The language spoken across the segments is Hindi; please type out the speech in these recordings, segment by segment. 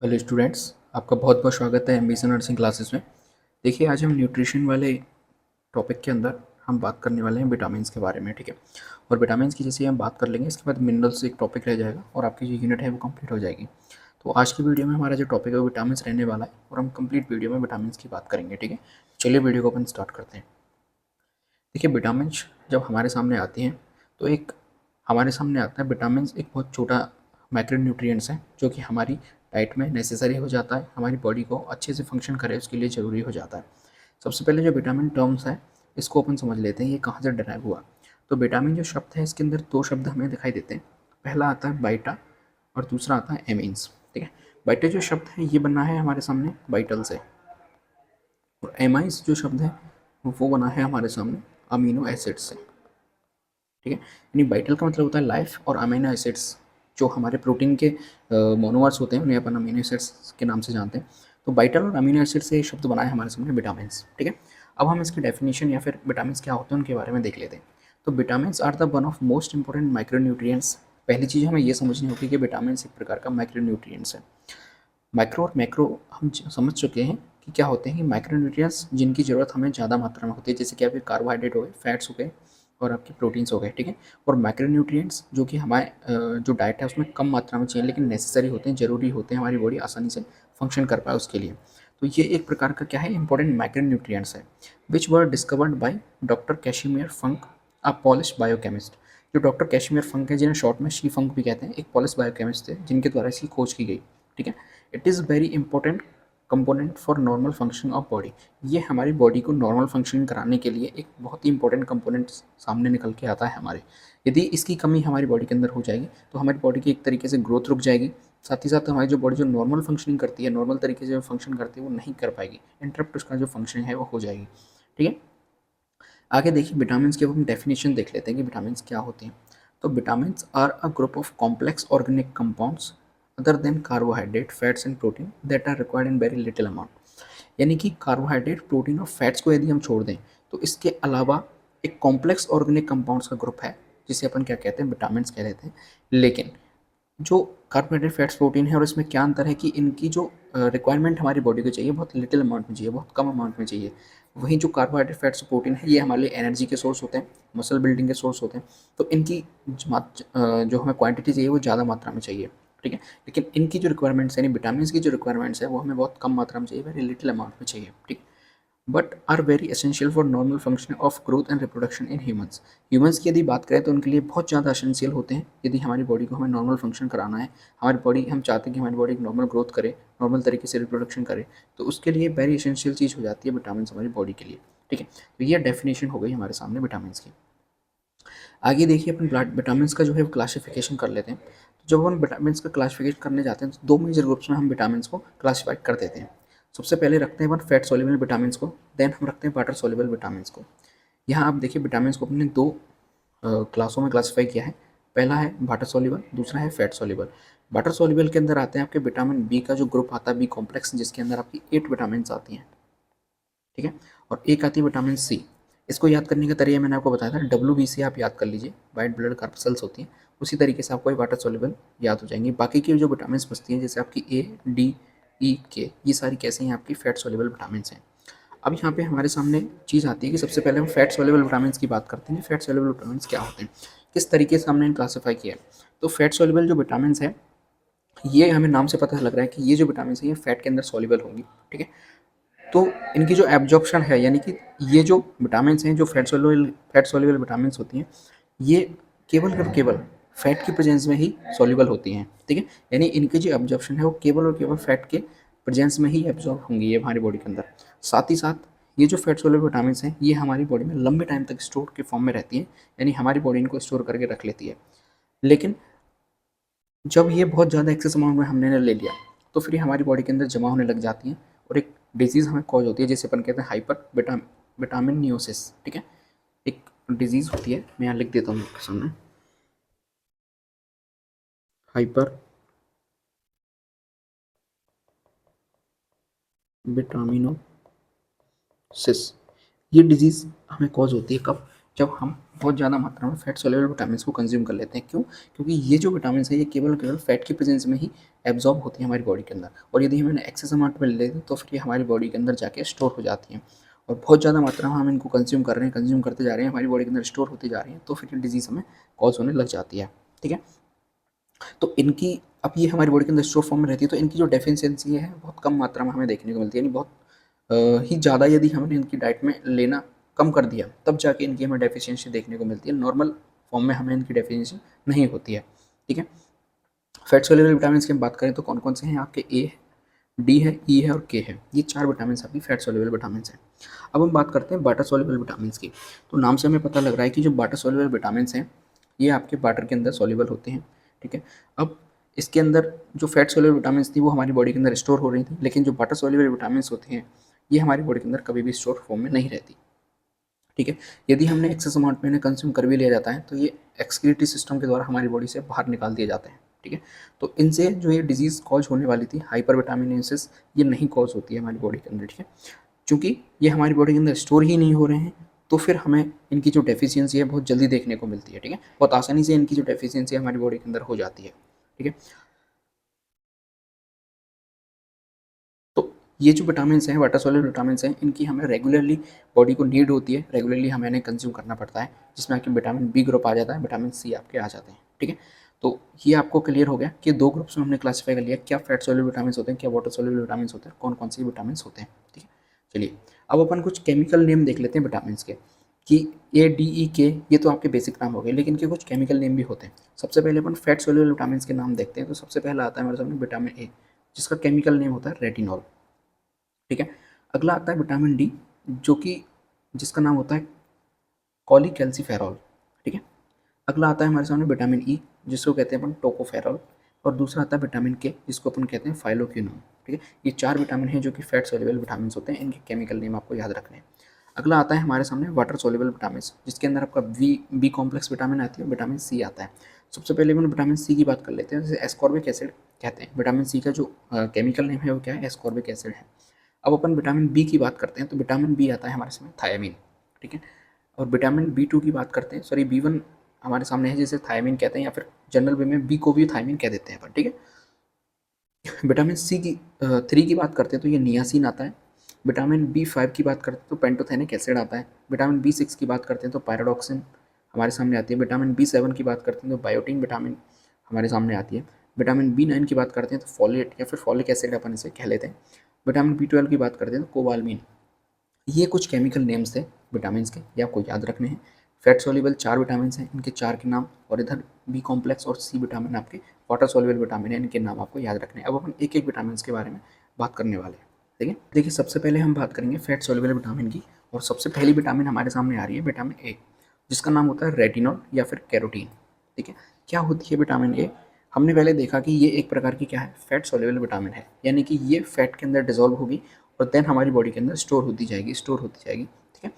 हेलो स्टूडेंट्स, आपका बहुत बहुत स्वागत है एमबीसी नर्सिंग क्लासेस में। देखिए, आज हम न्यूट्रिशन वाले टॉपिक के अंदर हम बात करने वाले हैं विटामिन्स के बारे में। ठीक है, और विटामिन्स की जैसे हम बात कर लेंगे, इसके बाद मिनरल्स एक टॉपिक रह जाएगा और आपकी जो यूनिट है वो कंप्लीट हो जाएगी। तो आज की वीडियो में हमारा जो टॉपिक है वो विटामिन्स रहने वाला है और हम कंप्लीट वीडियो में विटामिन्स की बात करेंगे। ठीक है, चलिए वीडियो को अपन स्टार्ट करते हैं। देखिए, विटामिन्स जब हमारे सामने आती हैं तो एक हमारे सामने आता है विटामिन्स एक बहुत छोटा माइक्रो न्यूट्रिएंट्स है जो कि हमारी डाइट में नेसेसरी हो जाता है, हमारी बॉडी को अच्छे से फंक्शन करे उसके लिए ज़रूरी हो जाता है। सबसे पहले जो विटामिन टर्म्स है इसको अपन समझ लेते हैं, ये कहाँ से डराइव हुआ। तो विटामिन जो शब्द है इसके अंदर दो शब्द हमें दिखाई देते हैं। पहला आता है बाइटा और दूसरा आता है एमीन्स। ठीक है, बाइटा जो शब्द है ये बना है हमारे सामने बाइटल से, और एमाइंस जो शब्द है वो बना है हमारे सामने अमीनो एसिड से। ठीक है, यानी वाइटल का मतलब होता है लाइफ, और अमीनो एसिड्स जो हमारे प्रोटीन के मोनोमर्स होते हैं उन्हें अपन अमीनो एसिड्स के नाम से जानते हैं। तो वाइटल और अमीनो एसिड से ये शब्द बनाए हमारे सामने विटामिन। ठीक है, अब हम इसकी डेफिनेशन या फिर विटामिन क्या होते हैं उनके बारे में देख लेते हैं। तो vitamin are the one of most important micro nutrients. पहली चीज़ हमें ये समझनी होगी कि विटामिन एक प्रकार का माइक्रो न्यूट्रिएंट्स है। माइक्रो और मैक्रो हम समझ चुके हैं कि क्या होते हैं। कि माइक्रो न्यूट्रिएंट्स जिनकी ज़रूरत हमें ज़्यादा मात्रा में होती है, जैसे कि आपके कार्बोहाइड्रेट हो गए, फैट्स हो गए और आपके प्रोटीन्स हो गए। ठीक है, और माइक्रो न्यूट्रिएंट्स जो कि हमारे जो डाइट है उसमें कम मात्रा में चाहिए लेकिन नेसेसरी होते हैं, ज़रूरी होते हैं, हमारी बॉडी आसानी से फंक्शन कर पाए उसके लिए। तो ये एक प्रकार का क्या है, इंपॉर्टेंट माइक्रो न्यूट्रिएंट्स है which were discovered by doctor Casimir Funk, a Polish biochemist. जो डॉक्टर कैशिमियर फंक है, जिन्हें शॉर्ट में शी फंक भी कहते हैं, एक पॉलिश बायोकेमिस्ट थे जिनके द्वारा इसकी खोज की गई। ठीक है, it is very important component for normal function of body. ये हमारी बॉडी को नॉर्मल फंक्शन कराने के लिए एक बहुत ही इंपॉर्टेंट कंपोनेंट सामने निकल के आता है हमारे। यदि इसकी कमी हमारी बॉडी के अंदर हो जाएगी तो हमारी बॉडी की एक तरीके से ग्रोथ रुक जाएगी, साथ ही साथ हमारी जो बॉडी जो नॉर्मल फंक्शनिंग करती है, नॉर्मल तरीके से जो फंक्शन करती है वो नहीं कर पाएगी, इंटरप्ट उसका जो फंक्शन है वो हो जाएगी। ठीक है, आगे देखिए विटामिन की अब हम डेफिनेशन देख लेते हैं कि विटामिन क्या होते हैं। तो vitamin are a group of complex organic compounds other than carbohydrate, fats and protein that are required in very little amount. यानी कि कार्बोहाइड्रेट, प्रोटीन और फैट्स को यदि हम छोड़ दें तो इसके अलावा एक कॉम्प्लेक्स ऑर्गेनिक कंपाउंड्स का ग्रुप है जिसे अपन क्या कहते हैं, विटामिन कह देते हैं। लेकिन जो कार्बोहाइड्रेट, फैट्स, प्रोटीन है और इसमें क्या अंतर है कि इनकी जो रिक्वायरमेंट हमारी बॉडी को चाहिए बहुत लिटिल अमाउंट में चाहिए, बहुत कम अमाउंट में चाहिए। वहीं जो कार्बोहाइड्रेट, फैट्स, प्रोटीन है ये हमारे लिए एनर्जी के सोर्स होते हैं, मसल बिल्डिंग के सोर्स होते हैं। तो इनकी जो हमें क्वांटिटी चाहिए वो ज़्यादा मात्रा में चाहिए। ठीक है, लेकिन इनकी जो रिक्वायरमेंट्स यानी विटामिन की जो रिक्वायरमेंट्स है वो हमें बहुत कम मात्रा में चाहिए, वेरी लिटिल अमाउंट में चाहिए। ठीक, but are very essential for normal function of growth and reproduction in humans. Humans की यदि बात करें तो उनके लिए बहुत ज़्यादा एसेंशियल होते हैं। यदि हमारी बॉडी को हमें नॉर्मल फंक्शन कराना है, हमारी बॉडी हम चाहते हैं कि हमारी बॉडी नॉर्मल ग्रोथ करे, नॉर्मल तरीके से रिप्रोडक्शन करे, तो उसके लिए वेरी एसेंशियल चीज़ हो जाती है विटामिन हमारी बॉडी के लिए। ठीक है, तो ये डेफिनेशन हो गई हमारे सामने विटामिन की। आगे देखिए अपन ब्लड विटामिन का जो है क्लासिफिकेशन कर लेते हैं। तो जब हम विटामिन का क्लासिफिकेशन करने जाते हैं तो दो मेजर ग्रुप्स में हम विटामिन को क्लासीफाई कर देते हैं। सबसे पहले रखते हैं अपन फैट सोल्यूबल विटामिन को, देन हम रखते हैं वाटर सोल्यूबल विटामिन को। यहाँ आप देखिए विटामिन को अपने दो क्लासों में क्लासीफाई किया है। पहला है वाटर सोल्यूबल, दूसरा है फैट सोल्यूबल। वाटर सोल्यूबल के अंदर आते हैं आपके विटामिन बी का जो ग्रुप आता है, बी कॉम्प्लेक्स, जिसके अंदर आपकी 8 विटामिन आती हैं। ठीक है, और एक आती है विटामिन सी। इसको याद करने का तरीका मैंने आपको बताया था, WBC आप याद कर लीजिए, वाइट ब्लड कार्पसल्स होती हैं, उसी तरीके से आपको वाटर सोल्यूबल याद हो जाएंगी। बाकी की जो विटामिन बचती हैं जैसे आपकी A, D, E, K, ये सारी कैसे हैं, आपकी फैट सोल्यूबल विटामिन हैं। अब यहाँ पे हमारे सामने चीज़ आती है कि सबसे पहले हम फैट सोल्यूबल विटामिन की बात करते हैं। फैट सोल्यूबल विटामिन क्या होते हैं, किस तरीके से हमने क्लासीफाई किया है। तो फैट सोल्यूबल जो विटामिन है ये हमें नाम से पता लग रहा है कि ये जो विटामिन है ये फैट के अंदर सॉल्युबल होंगी। ठीक है, तो इनकी जो एब्जॉर्प्शन है, यानी कि ये जो विटामिन हैं जो फैट सोल्यूबल विटामिन होती हैं, ये केवल और केवल फैट की प्रेजेंस में ही सॉल्युबल होती हैं। ठीक है, यानी इनकी जो एब्जॉर्प्शन है वो केवल और केवल फैट के प्रेजेंस में ही एब्जॉर्ब होंगी ये हमारी बॉडी के अंदर। साथ ही साथ ये जो फैट सोल्युबल विटामिन हैं ये हमारी बॉडी में लंबे टाइम तक स्टोर के फॉर्म में रहती हैं, यानी हमारी बॉडी इनको स्टोर करके रख लेती है। लेकिन जब ये बहुत ज़्यादा एक्सेस अमाउंट में हमने ले लिया तो फिर ये हमारी बॉडी के अंदर जमा होने लग जाती हैं और एक डिजीज़ हमें कॉज होती है जिसे अपन कहते हैं हाइपर विटामिन नियोसिस। ठीक है, एक डिजीज़ होती है, मैं यहाँ लिख देता हूँ आपके सामने, हाइपर विटामिनोसिस। ये डिजीज़ हमें कॉज होती है कब, जब हम बहुत ज़्यादा मात्रा में फैट सोल्यूबल विटामिन्स को कंज्यूम कर लेते हैं। क्यों? क्योंकि ये जो विटामिन्स है ये केवल केवल फैट की प्रेजेंस में ही एब्जॉर्ब होती है हमारी बॉडी के अंदर, और यदि हम इन्हें एक्सेस अमाउंट में ले लेते हैं तो फिर ये हमारी बॉडी के अंदर जाके स्टोर हो जाती हैं, और बहुत ज़्यादा मात्रा में हम इनको कंज्यूम कर रहे हैं, कंज्यूम करते जा रहे हैं, हमारी बॉडी के अंदर स्टोर होती जा रही है, तो फिर ये डिजीज़ हमें कॉज होने लग जाती है। ठीक है, तो इनकी अब ये हमारी बॉडी के अंदर स्टोर फॉर्म में रहती है, तो इनकी जो डेफिशिएंसी है बहुत कम मात्रा में हमें देखने को मिलती है, यानी बहुत ही ज़्यादा यदि हमने इनकी डाइट में लेना कम कर दिया तब जाके इनकी हमें डेफिशिएंसी देखने को मिलती है। नॉर्मल फॉर्म में हमें इनकी डेफिशिएंसी नहीं होती है। ठीक है, फैट सोल्यूबल विटामिन की हम बात करें तो कौन कौन से हैं आपके? ए है, डी है, ई है और के है। ये 4 विटामिन आपकी फैट सोल्यूबल विटामिन हैं। अब हम बात करते हैं वाटर सोल्यूबल विटामिन की। तो नाम से हमें पता लग रहा है कि जो वाटर सोल्यूबल विटामिन हैं ये आपके वाटर के अंदर सोल्यूबल होते हैं। ठीक है, अब इसके अंदर जो फैट सोल्यूबल विटामिन थी वो हमारी बॉडी के अंदर स्टोर हो रही थी, लेकिन जो वाटर सोल्यूबल विटामिन होते हैं ये हमारी बॉडी के अंदर कभी भी स्टोर फॉर्म में नहीं रहती। ठीक है, यदि हमने एक्सेस अमाउंट में इन्हें कंज्यूम कर भी लिया जाता है तो ये एक्सक्रीटरी सिस्टम के द्वारा हमारी बॉडी से बाहर निकाल दिए जाते हैं। ठीक है, तो इनसे जो ये डिजीज़ कॉज होने वाली थी हाइपर विटामिनोसिस, ये नहीं कॉज होती है हमारी बॉडी के अंदर। ठीक है, चूँकि ये हमारी बॉडी के अंदर स्टोर ही नहीं हो रहे हैं तो फिर हमें इनकी जो डेफिशिएंसी है बहुत जल्दी देखने को मिलती है। ठीक है, बहुत आसानी से इनकी जो डेफिशिएंसी हमारी बॉडी के अंदर हो जाती है। ठीक है, तो ये जो विटामिन हैं, वाटर सोल्यूबल विटामिन हैं, इनकी हमें रेगुलरली बॉडी को नीड होती है, रेगुलरली हमें इन्हें कंज्यूम करना पड़ता है, जिसमें आपके विटामिन बी ग्रुप आ जाता है, विटामिन सी आपके आ जाते हैं। ठीक है, तो ये आपको क्लियर हो गया कि 2 ग्रुप्स में हमने क्लासीफाई कर लिया, क्या फैट सोल्यूबल विटामिन होते हैं, क्या वाटर सोल्यूबल विटामिन होते हैं, कौन कौन से विटामिन होते हैं। ठीक है, चलिए अब अपन कुछ केमिकल नेम देख लेते हैं विटामिन के, कि ए डी ई के ये तो आपके बेसिक नाम हो गए, लेकिन इनके कुछ केमिकल नेम भी होते हैं। सबसे पहले अपन फैट सोल्यूबल विटामिन के नाम देखते हैं। तो सबसे पहला आता है हमारे सामने विटामिन ए, जिसका केमिकल नेम होता है रेटिनॉल। ठीक है, अगला आता है विटामिन डी, जो कि जिसका नाम होता है कॉलीकैल्सिफेरॉल। ठीक है, अगला आता है हमारे सामने विटामिन ई, जिसको कहते हैं अपन टोकोफेरॉल, और दूसरा आता है विटामिन के, जिसको अपन कहते हैं फाइलोक्विनोन। ठीक है, ये 4 विटामिन हैं जो कि फैट सोल्यूबल विटामिन होते हैं, इनके केमिकल नेम आपको याद रखने हैं। अगला आता है हमारे सामने वाटर सोल्यूबल विटामिन, जिसके अंदर आपका बी कॉम्प्लेक्स विटामिन आती है, विटामिन सी आता है। सबसे पहले अपन विटामिन सी की बात कर लेते हैं, जैसे एस्कॉर्बिक एसिड कहते हैं। विटामिन सी का जो केमिकल नेम है वो क्या है? एस्कॉर्बिक एसिड है। अब अपन विटामिन बी की बात करते हैं, तो विटामिन बी आता है हमारे सामने थायामीन। ठीक है, और विटामिन बी टू की बात करते हैं, सॉरी बी वन हमारे सामने है, जिसे थायमीन कहते हैं, या फिर जनरल वे में बी को भी थायमीन कह देते हैं अपन। ठीक है, विटामिन सी की 3 की बात करते हैं तो ये नियासिन आता है। विटामिन बी 5 की बात करते हैं तो पेंटोथेनिक एसिड आता है। विटामिन बी 6 की बात करते हैं तो पायरोडॉक्सिन हमारे सामने आती है। विटामिन बी 7 की बात करते हैं तो बायोटीन विटामिन हमारे सामने आती है। विटामिन बी 9 की बात करते हैं तो फॉलेट या फिर फॉलिक एसिड अपन इसे कह लेते हैं। विटामिन बी 12 की बात करते हैं तो कोबालमिन। ये कुछ केमिकल नेम्स थे विटामिन के, ये आपको याद रखने हैं। फैट सोल्यूबल 4 विटामिन हैं, इनके 4 के नाम, और इधर बी कॉम्प्लेक्स और सी विटामिन आपके वाटर सोल्यूबल विटामिन है, इनके नाम आपको याद रखने हैं। अब अपन एक एक विटामिन के बारे में बात करने वाले हैं। ठीक है, देखिए सबसे पहले हम बात करेंगे फैट सोल्यूबल विटामिन की, और सबसे पहली विटामिन हमारे सामने आ रही है विटामिन ए, जिसका नाम होता है रेटिनॉल या फिर कैरोटीन। ठीक है, क्या होती है विटामिन ए? हमने पहले देखा कि ये एक प्रकार की क्या है? फैट सोल्यूबल विटामिन है, यानी कि ये फैट के अंदर डिजोल्व होगी और देन हमारी बॉडी के अंदर स्टोर होती जाएगी, स्टोर होती जाएगी। ठीक है,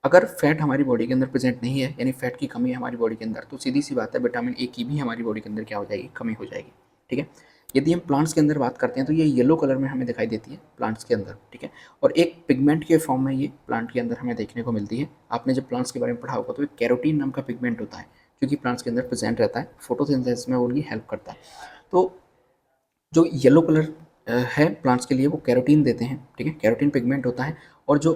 अगर फैट हमारी बॉडी के अंदर प्रेजेंट नहीं है, यानी फैट की कमी है हमारी बॉडी के अंदर, तो सीधी सी बात है विटामिन ए की भी हमारी बॉडी के अंदर क्या हो जाएगी? कमी हो जाएगी। ठीक है, यदि हम प्लांट्स के अंदर बात करते हैं तो ये येलो कलर में हमें दिखाई देती है प्लांट्स के अंदर। ठीक है, और एक पिगमेंट के फॉर्म में ये प्लांट के अंदर हमें देखने को मिलती है। आपने जब प्लांट्स के बारे में पढ़ा होगा तो एक कैरोटीन नाम का पिगमेंट होता है, जो कि प्लांट्स के अंदर प्रेजेंट रहता है, फोटोसिंथेसिस में उनकी हेल्प करता है। तो जो येलो कलर है प्लांट्स के लिए, वो कैरोटीन देते हैं। ठीक है, कैरोटीन पिगमेंट होता है, और जो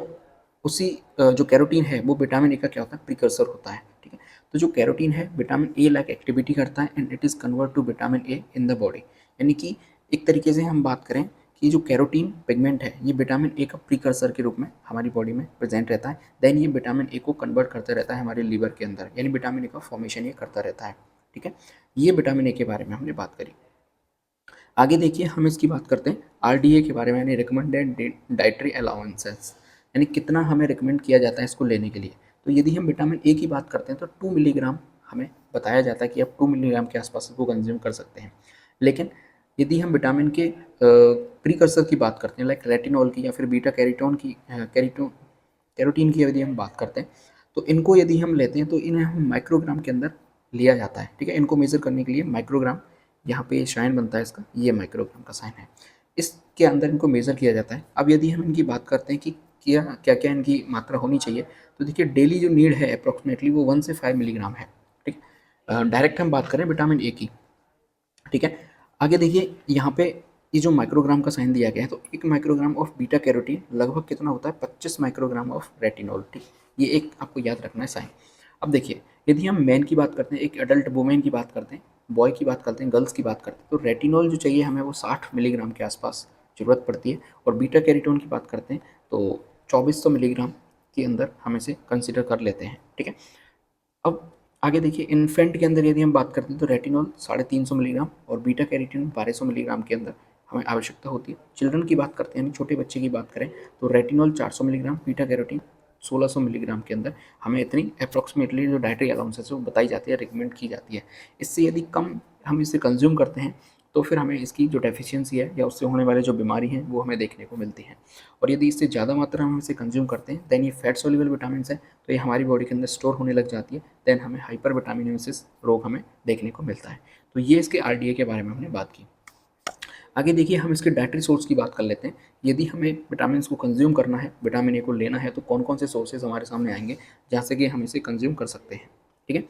उसी जो कैरोटीन है वो विटामिन ए का क्या होता है? प्रिकर्सर होता है। ठीक है, तो जो कैरोटीन है विटामिन ए लाइक एक्टिविटी करता है, and it is convert to vitamin A in the body. यानी कि एक तरीके से हम बात करें कि जो कैरोटीन पिगमेंट है ये विटामिन ए का प्रिकर्सर के रूप में हमारी बॉडी में प्रेजेंट रहता है। देन ये विटामिन ए को कन्वर्ट करता रहता है हमारे लीवर के अंदर, यानी विटामिन ए का फॉर्मेशन ये करता रहता है। ठीक है, ये विटामिन ए के बारे में हमने बात करी। आगे देखिए हम इसकी बात करते हैं आरडीए के बारे में, यानी रिकमेंडेड डाइटरी अलाउंसेस, यानी कितना हमें रिकमेंड किया जाता है इसको लेने के लिए। तो यदि हम विटामिन ए की बात करते हैं तो 2 मिलीग्राम हमें बताया जाता है कि आप 2 मिलीग्राम के आसपास इसको कंज्यूम कर सकते हैं। लेकिन यदि हम विटामिन के प्रीकर्सर की बात करते हैं, लाइक रेटिनॉल की या फिर बीटा कैरोटीन की, कैरोटीन की यदि हम बात करते हैं, तो इनको यदि हम लेते हैं तो इन्हें हम माइक्रोग्राम के अंदर लिया जाता है। ठीक है, इनको मेज़र करने के लिए माइक्रोग्राम, यहाँ पे साइन बनता है इसका, ये माइक्रोग्राम का साइन है, इसके अंदर इनको मेज़र किया जाता है। अब यदि हम इनकी बात करते हैं कि किया क्या क्या इनकी मात्रा होनी चाहिए, तो देखिए डेली जो नीड है अप्रॉक्सीमेटली वो 1 से 5 मिलीग्राम है। ठीक, डायरेक्ट हम बात करें विटामिन ए की। ठीक है, आगे देखिए यहाँ पे ये जो माइक्रोग्राम का साइन दिया गया है, तो 1 माइक्रोग्राम ऑफ बीटा कैरोटीन लगभग कितना होता है, 25 माइक्रोग्राम ऑफ रेटिनॉल। ठीक, ये एक आपको याद रखना है साइन। अब देखिए यदि हम मैन की बात करते हैं, एक एडल्ट वुमेन की बात करते हैं, बॉय की बात करते हैं, गर्ल्स की बात करते हैं, तो रेटिनॉल जो चाहिए हमें वो 60 मिलीग्राम के आसपास ज़रूरत पड़ती है। और बीटा कैरोटीन की बात करते हैं तो 2400 मिलीग्राम के अंदर हम इसे कंसिडर कर लेते हैं। ठीक है, अब आगे देखिए इन्फेंट के अंदर यदि हम बात करते हैं तो रेटिनॉल 350 मिलीग्राम और बीटा कैरोटीन 1200 मिलीग्राम के अंदर हमें आवश्यकता होती है। चिल्ड्रन की बात करते हैं, यानी छोटे बच्चे की बात करें, तो retinol 400 milligram, beta carotene 1600 milligram के अंदर हमें इतनी अप्रॉक्सीमेटली जो डाइटरी अलाउंसेस है वो बताई जाती है, रिकमेंड की जाती है। इससे यदि कम हम इसे कंज्यूम करते हैं तो फिर हमें इसकी जो डेफिशिएंसी है या उससे होने वाले जो बीमारी हैं वो हमें देखने को मिलती है। और यदि इससे ज़्यादा मात्रा में हम इसे कंज्यूम करते हैं देन ये फैट सोल्यूबल विटामिन है, तो ये हमारी बॉडी के अंदर स्टोर होने लग जाती है, देन हमें हाइपर विटामिनोसिस रोग हमें देखने को मिलता है। तो ये इसके आरडीए के बारे में हमने बात की। आगे देखिए हम इसके डाइटरी सोर्स की बात कर लेते हैं। यदि हमें विटामिन को कंज्यूम करना है, विटामिन ए को लेना है, तो कौन कौन से सोर्सेज हमारे सामने आएंगे जहाँ से कि हम इसे कंज्यूम कर सकते हैं। ठीक है,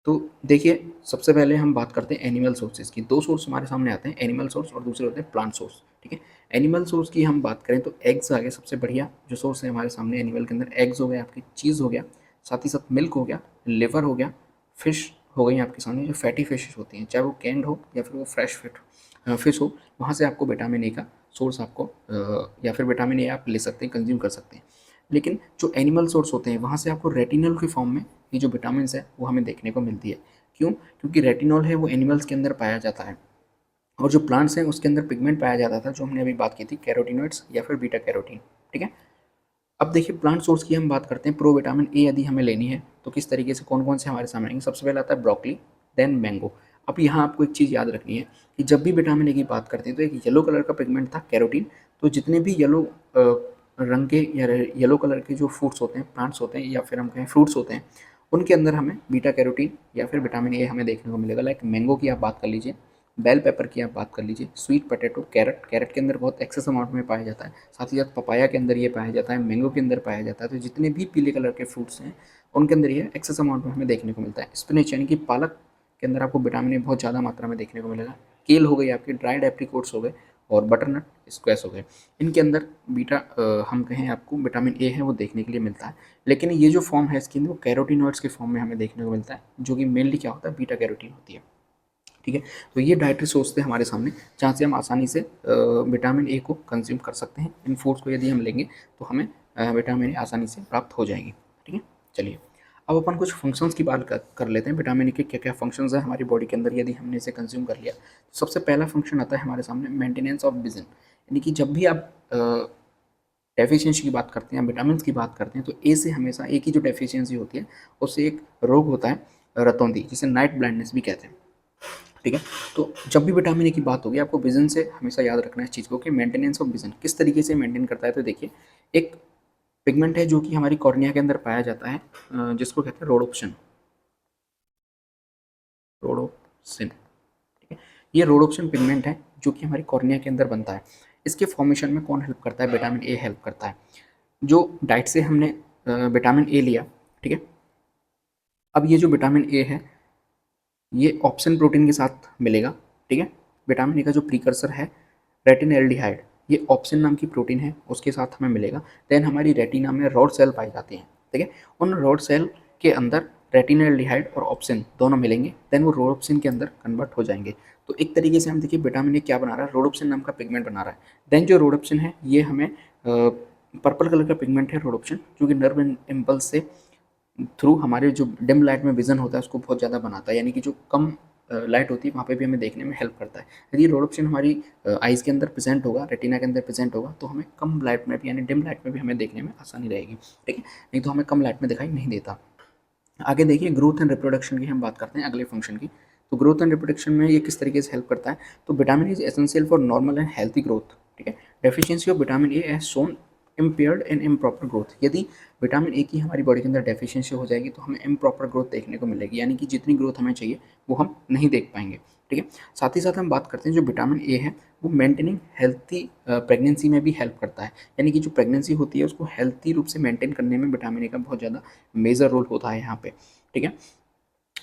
तो देखिए सबसे पहले हम बात करते हैं एनिमल सोर्सेज की। दो सोर्स हमारे सामने आते हैं, एनिमल सोर्स और दूसरे होते हैं प्लांट सोर्स। ठीक है, एनिमल सोर्स की हम बात करें तो एग्स आ गए सबसे बढ़िया जो सोर्स है हमारे सामने एनिमल के अंदर। एग्स हो गया, आपकी चीज़ हो गया, साथ ही साथ मिल्क हो गया, लिवर हो गया, फिश हो गई आपके सामने जो फैटी फिशेस होती हैं, चाहे वो कैंड हो या फिर वो फ्रेश फिश हो, वहाँ से आपको विटामिन ए का सोर्स आपको या फिर विटामिन ए आप ले सकते हैं, कंज्यूम कर सकते हैं। लेकिन जो एनिमल सोर्स होते हैं वहाँ से आपको रेटिनॉल के फॉर्म में ये जो विटामिन है वो हमें देखने को मिलती है। क्यों? क्योंकि रेटिनॉल है वो एनिमल्स के अंदर पाया जाता है और जो प्लांट्स हैं उसके अंदर पिगमेंट पाया जाता था जो हमने अभी बात की थी, कैरोटिनॉइड्स या फिर बीटा कैरोटीन। ठीक है, अब देखिए प्लांट सोर्स की हम बात करते हैं। प्रो विटामिन ए यदि हमें लेनी है तो किस तरीके से कौन कौन से हमारे सामने आएंगे। सबसे पहले आता है ब्रोकली, देन मैंगो। अब यहाँ आपको एक चीज़ याद रखनी है कि जब भी विटामिन ए की बात करते हैं तो एक येलो कलर का पिगमेंट था कैरोटीन, तो जितने भी येलो रंग के या येलो कलर के जो फ्रूट्स होते हैं, प्लांट्स होते हैं या फिर हम कहें फ्रूट्स होते हैं, उनके अंदर हमें बीटा कैरोटीन या फिर विटामिन ए हमें देखने को मिलेगा। लाइक मैंगो की आप बात कर लीजिए, बेल पेपर की आप बात कर लीजिए, स्वीट पोटैटो, कैरेट, कैरेट के अंदर बहुत एक्सेस अमाउंट में पाया जाता है, साथ ही साथ पपाया के अंदर ये पाया जाता है, मैंगो के अंदर पाया जाता है। तो जितने भी पीले कलर के फ्रूट्स हैं उनके अंदर ये एक्सेस अमाउंट में हमें देखने को मिलता है। स्पिनच यानी कि पालक के अंदर आपको विटामिन ए बहुत ज़्यादा मात्रा में देखने को मिलेगा। केल हो गई आपकी, ड्राइड एप्रिकॉट्स हो गए और बटरनट स्क्वैश हो गए, इनके अंदर बीटा हम कहें आपको विटामिन ए है वो देखने के लिए मिलता है। लेकिन ये जो फॉर्म है इसकी वो कैरोटीनॉइड्स के फॉर्म में हमें देखने को मिलता है, जो कि मेनली क्या होता है, बीटा कैरोटीन होती है। ठीक है, तो ये डाइटरी सोर्स थे हमारे सामने जहाँ से हम आसानी से विटामिन ए को कंज्यूम कर सकते हैं। इन फूड्स को यदि हम लेंगे तो हमें विटामिन ए आसानी से प्राप्त हो जाएगी। ठीक है, चलिए अब अपन कुछ फंक्शंस की बात कर लेते हैं। विटामिन ए के क्या क्या फंक्शंस हैं हमारी बॉडी के अंदर यदि हमने इसे कंज्यूम कर लिया। तो सबसे पहला फंक्शन आता है हमारे सामने मेंटेनेंस ऑफ विजन, यानी कि जब भी आप डेफिशिएंसी की बात करते हैं, विटामिन की बात करते हैं, तो ए से हमेशा एक ही जो डेफिशिएंसी होती है उससे एक रोग होता है रतौंधी, जिसे नाइट ब्लाइंडनेस भी कहते हैं। ठीक है, तो जब भी विटामिन ए की बात होगी आपको विजन से हमेशा याद रखना है इस चीज़ को कि मेंटेनेंस ऑफ विजन किस तरीके से मेंटेन करता है। तो देखिए एक पिगमेंट है जो कि हमारी कॉर्निया के अंदर पाया जाता है, जिसको कहते हैं रोडोप्सिन। रोडोप्सिन, ठीक है, ये रोडोप्सिन पिगमेंट है जो कि हमारी कॉर्निया के अंदर बनता है। इसके फॉर्मेशन में कौन हेल्प करता है, विटामिन ए हेल्प करता है। जो डाइट से हमने विटामिन ए लिया, ठीक है, अब ये जो विटामिन ए है ये ऑप्सन प्रोटीन के साथ मिलेगा। ठीक है, विटामिन ए का जो प्रीकर्सर है रेटिनएल्डिहाइड, ये ऑप्सन नाम की प्रोटीन है, उसके साथ हमें मिलेगा। देन हमारी रेटिना में रॉड सेल पाई जाती हैं। ठीक है, उन रॉड सेल के अंदर रेटिनएल्डिहाइड और ऑप्सन दोनों मिलेंगे, देन वो रोडोप्सिन के अंदर कन्वर्ट हो जाएंगे। तो एक तरीके से हम देखिए विटामिन ए क्या बना रहा है, रोडोप्सिन नाम का पिगमेंट बना रहा है। देन जो रोडोप्सिन है ये हमें पर्पल कलर का पिगमेंट है रोडोप्सिन, जो कि नर्व इम्पल्स से थ्रू हमारे जो डिम लाइट में विजन होता है उसको बहुत ज़्यादा बनाता है, यानी कि जो कम लाइट होती है वहाँ पे भी हमें देखने में हेल्प करता है। यदि रोडोप्सिन हमारी आइज़ के अंदर प्रेजेंट होगा, रेटिना के अंदर प्रेजेंट होगा, तो हमें कम लाइट में भी यानी डिम लाइट में भी हमें देखने में आसानी रहेगी। ठीक है, नहीं तो हमें कम लाइट में दिखाई नहीं देता। आगे देखिए ग्रोथ एंड रिप्रोडक्शन की हम बात करते हैं अगले फंक्शन की। तो ग्रोथ एंड रिप्रोडक्शन में ये किस तरीके से हेल्प करता है, तो vitamin is essential for normal and healthy growth. ठीक है, deficiency of vitamin A as shown impaired and improper growth. यदि विटामिन ए की हमारी बॉडी के अंदर डेफिशिएंसी हो जाएगी तो हमें इम्प्रॉपर ग्रोथ देखने को मिलेगी, यानी कि जितनी ग्रोथ हमें चाहिए वो हम नहीं देख पाएंगे। ठीक है। साथ ही साथ हम बात करते हैं जो विटामिन ए है वो मेंटेनिंग हेल्थी प्रेगनेंसी में भी हेल्प करता है, यानी कि जो प्रेगनेंसी होती है उसको हेल्थी रूप से मेंटेन करने में विटामिन ए का बहुत ज़्यादा मेजर रोल होता है यहाँ पे, ठीक है।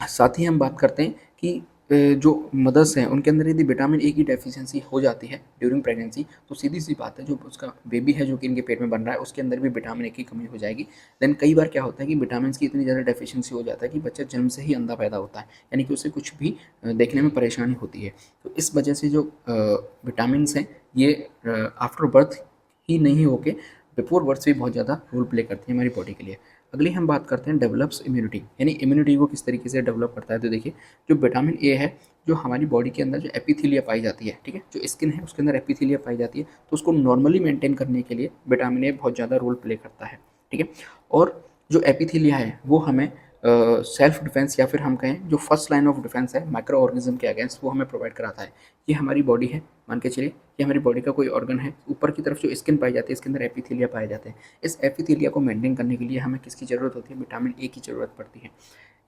साथ ही हम बात करते हैं कि जो मदर्स हैं उनके अंदर यदि विटामिन ए की डेफिशिएंसी हो जाती है ड्यूरिंग प्रेगनेंसी, तो सीधी सी बात है जो उसका बेबी है जो कि इनके पेट में बन रहा है उसके अंदर भी विटामिन ए की कमी हो जाएगी। देन कई बार क्या होता है कि विटामिन की इतनी ज़्यादा डेफिशिएंसी हो जाता है कि बच्चा जन्म से ही अंधा पैदा होता है, यानी कि उसे कुछ भी देखने में परेशानी होती है। तो इस वजह से जो विटामिन हैं ये आफ्टर बर्थ ही नहीं होके बिफोर बर्थ भी बहुत ज़्यादा रोल प्ले करती है हमारी बॉडी के लिए। अगली हम बात करते हैं डेवलप्स इम्यूनिटी, यानी इम्यूनिटी को किस तरीके से डेवलप करता है। तो देखिए जो विटामिन ए है जो हमारी बॉडी के अंदर जो एपिथीलिया पाई जाती है, ठीक है, जो स्किन है उसके अंदर एपिथीलिया पाई जाती है, तो उसको नॉर्मली मेंटेन करने के लिए विटामिन ए बहुत ज़्यादा रोल प्ले करता है, ठीक है। और जो एपिथीलिया है वो हमें सेल्फ डिफेंस या फिर हम कहें जो फर्स्ट लाइन ऑफ डिफेंस है माइक्रो ऑर्गेनिज्म के अगेंस्ट वो हमें प्रोवाइड कराता है। ये हमारी बॉडी है, मान के चलिए ये हमारी बॉडी का कोई ऑर्गन है, ऊपर की तरफ जो स्किन पाई जाती है इसके अंदर एपिथीलिया पाए जाते हैं। इस एपिथीलिया को मेंटेन करने के लिए हमें किसकी ज़रूरत होती है, विटामिन ए की ज़रूरत पड़ती है।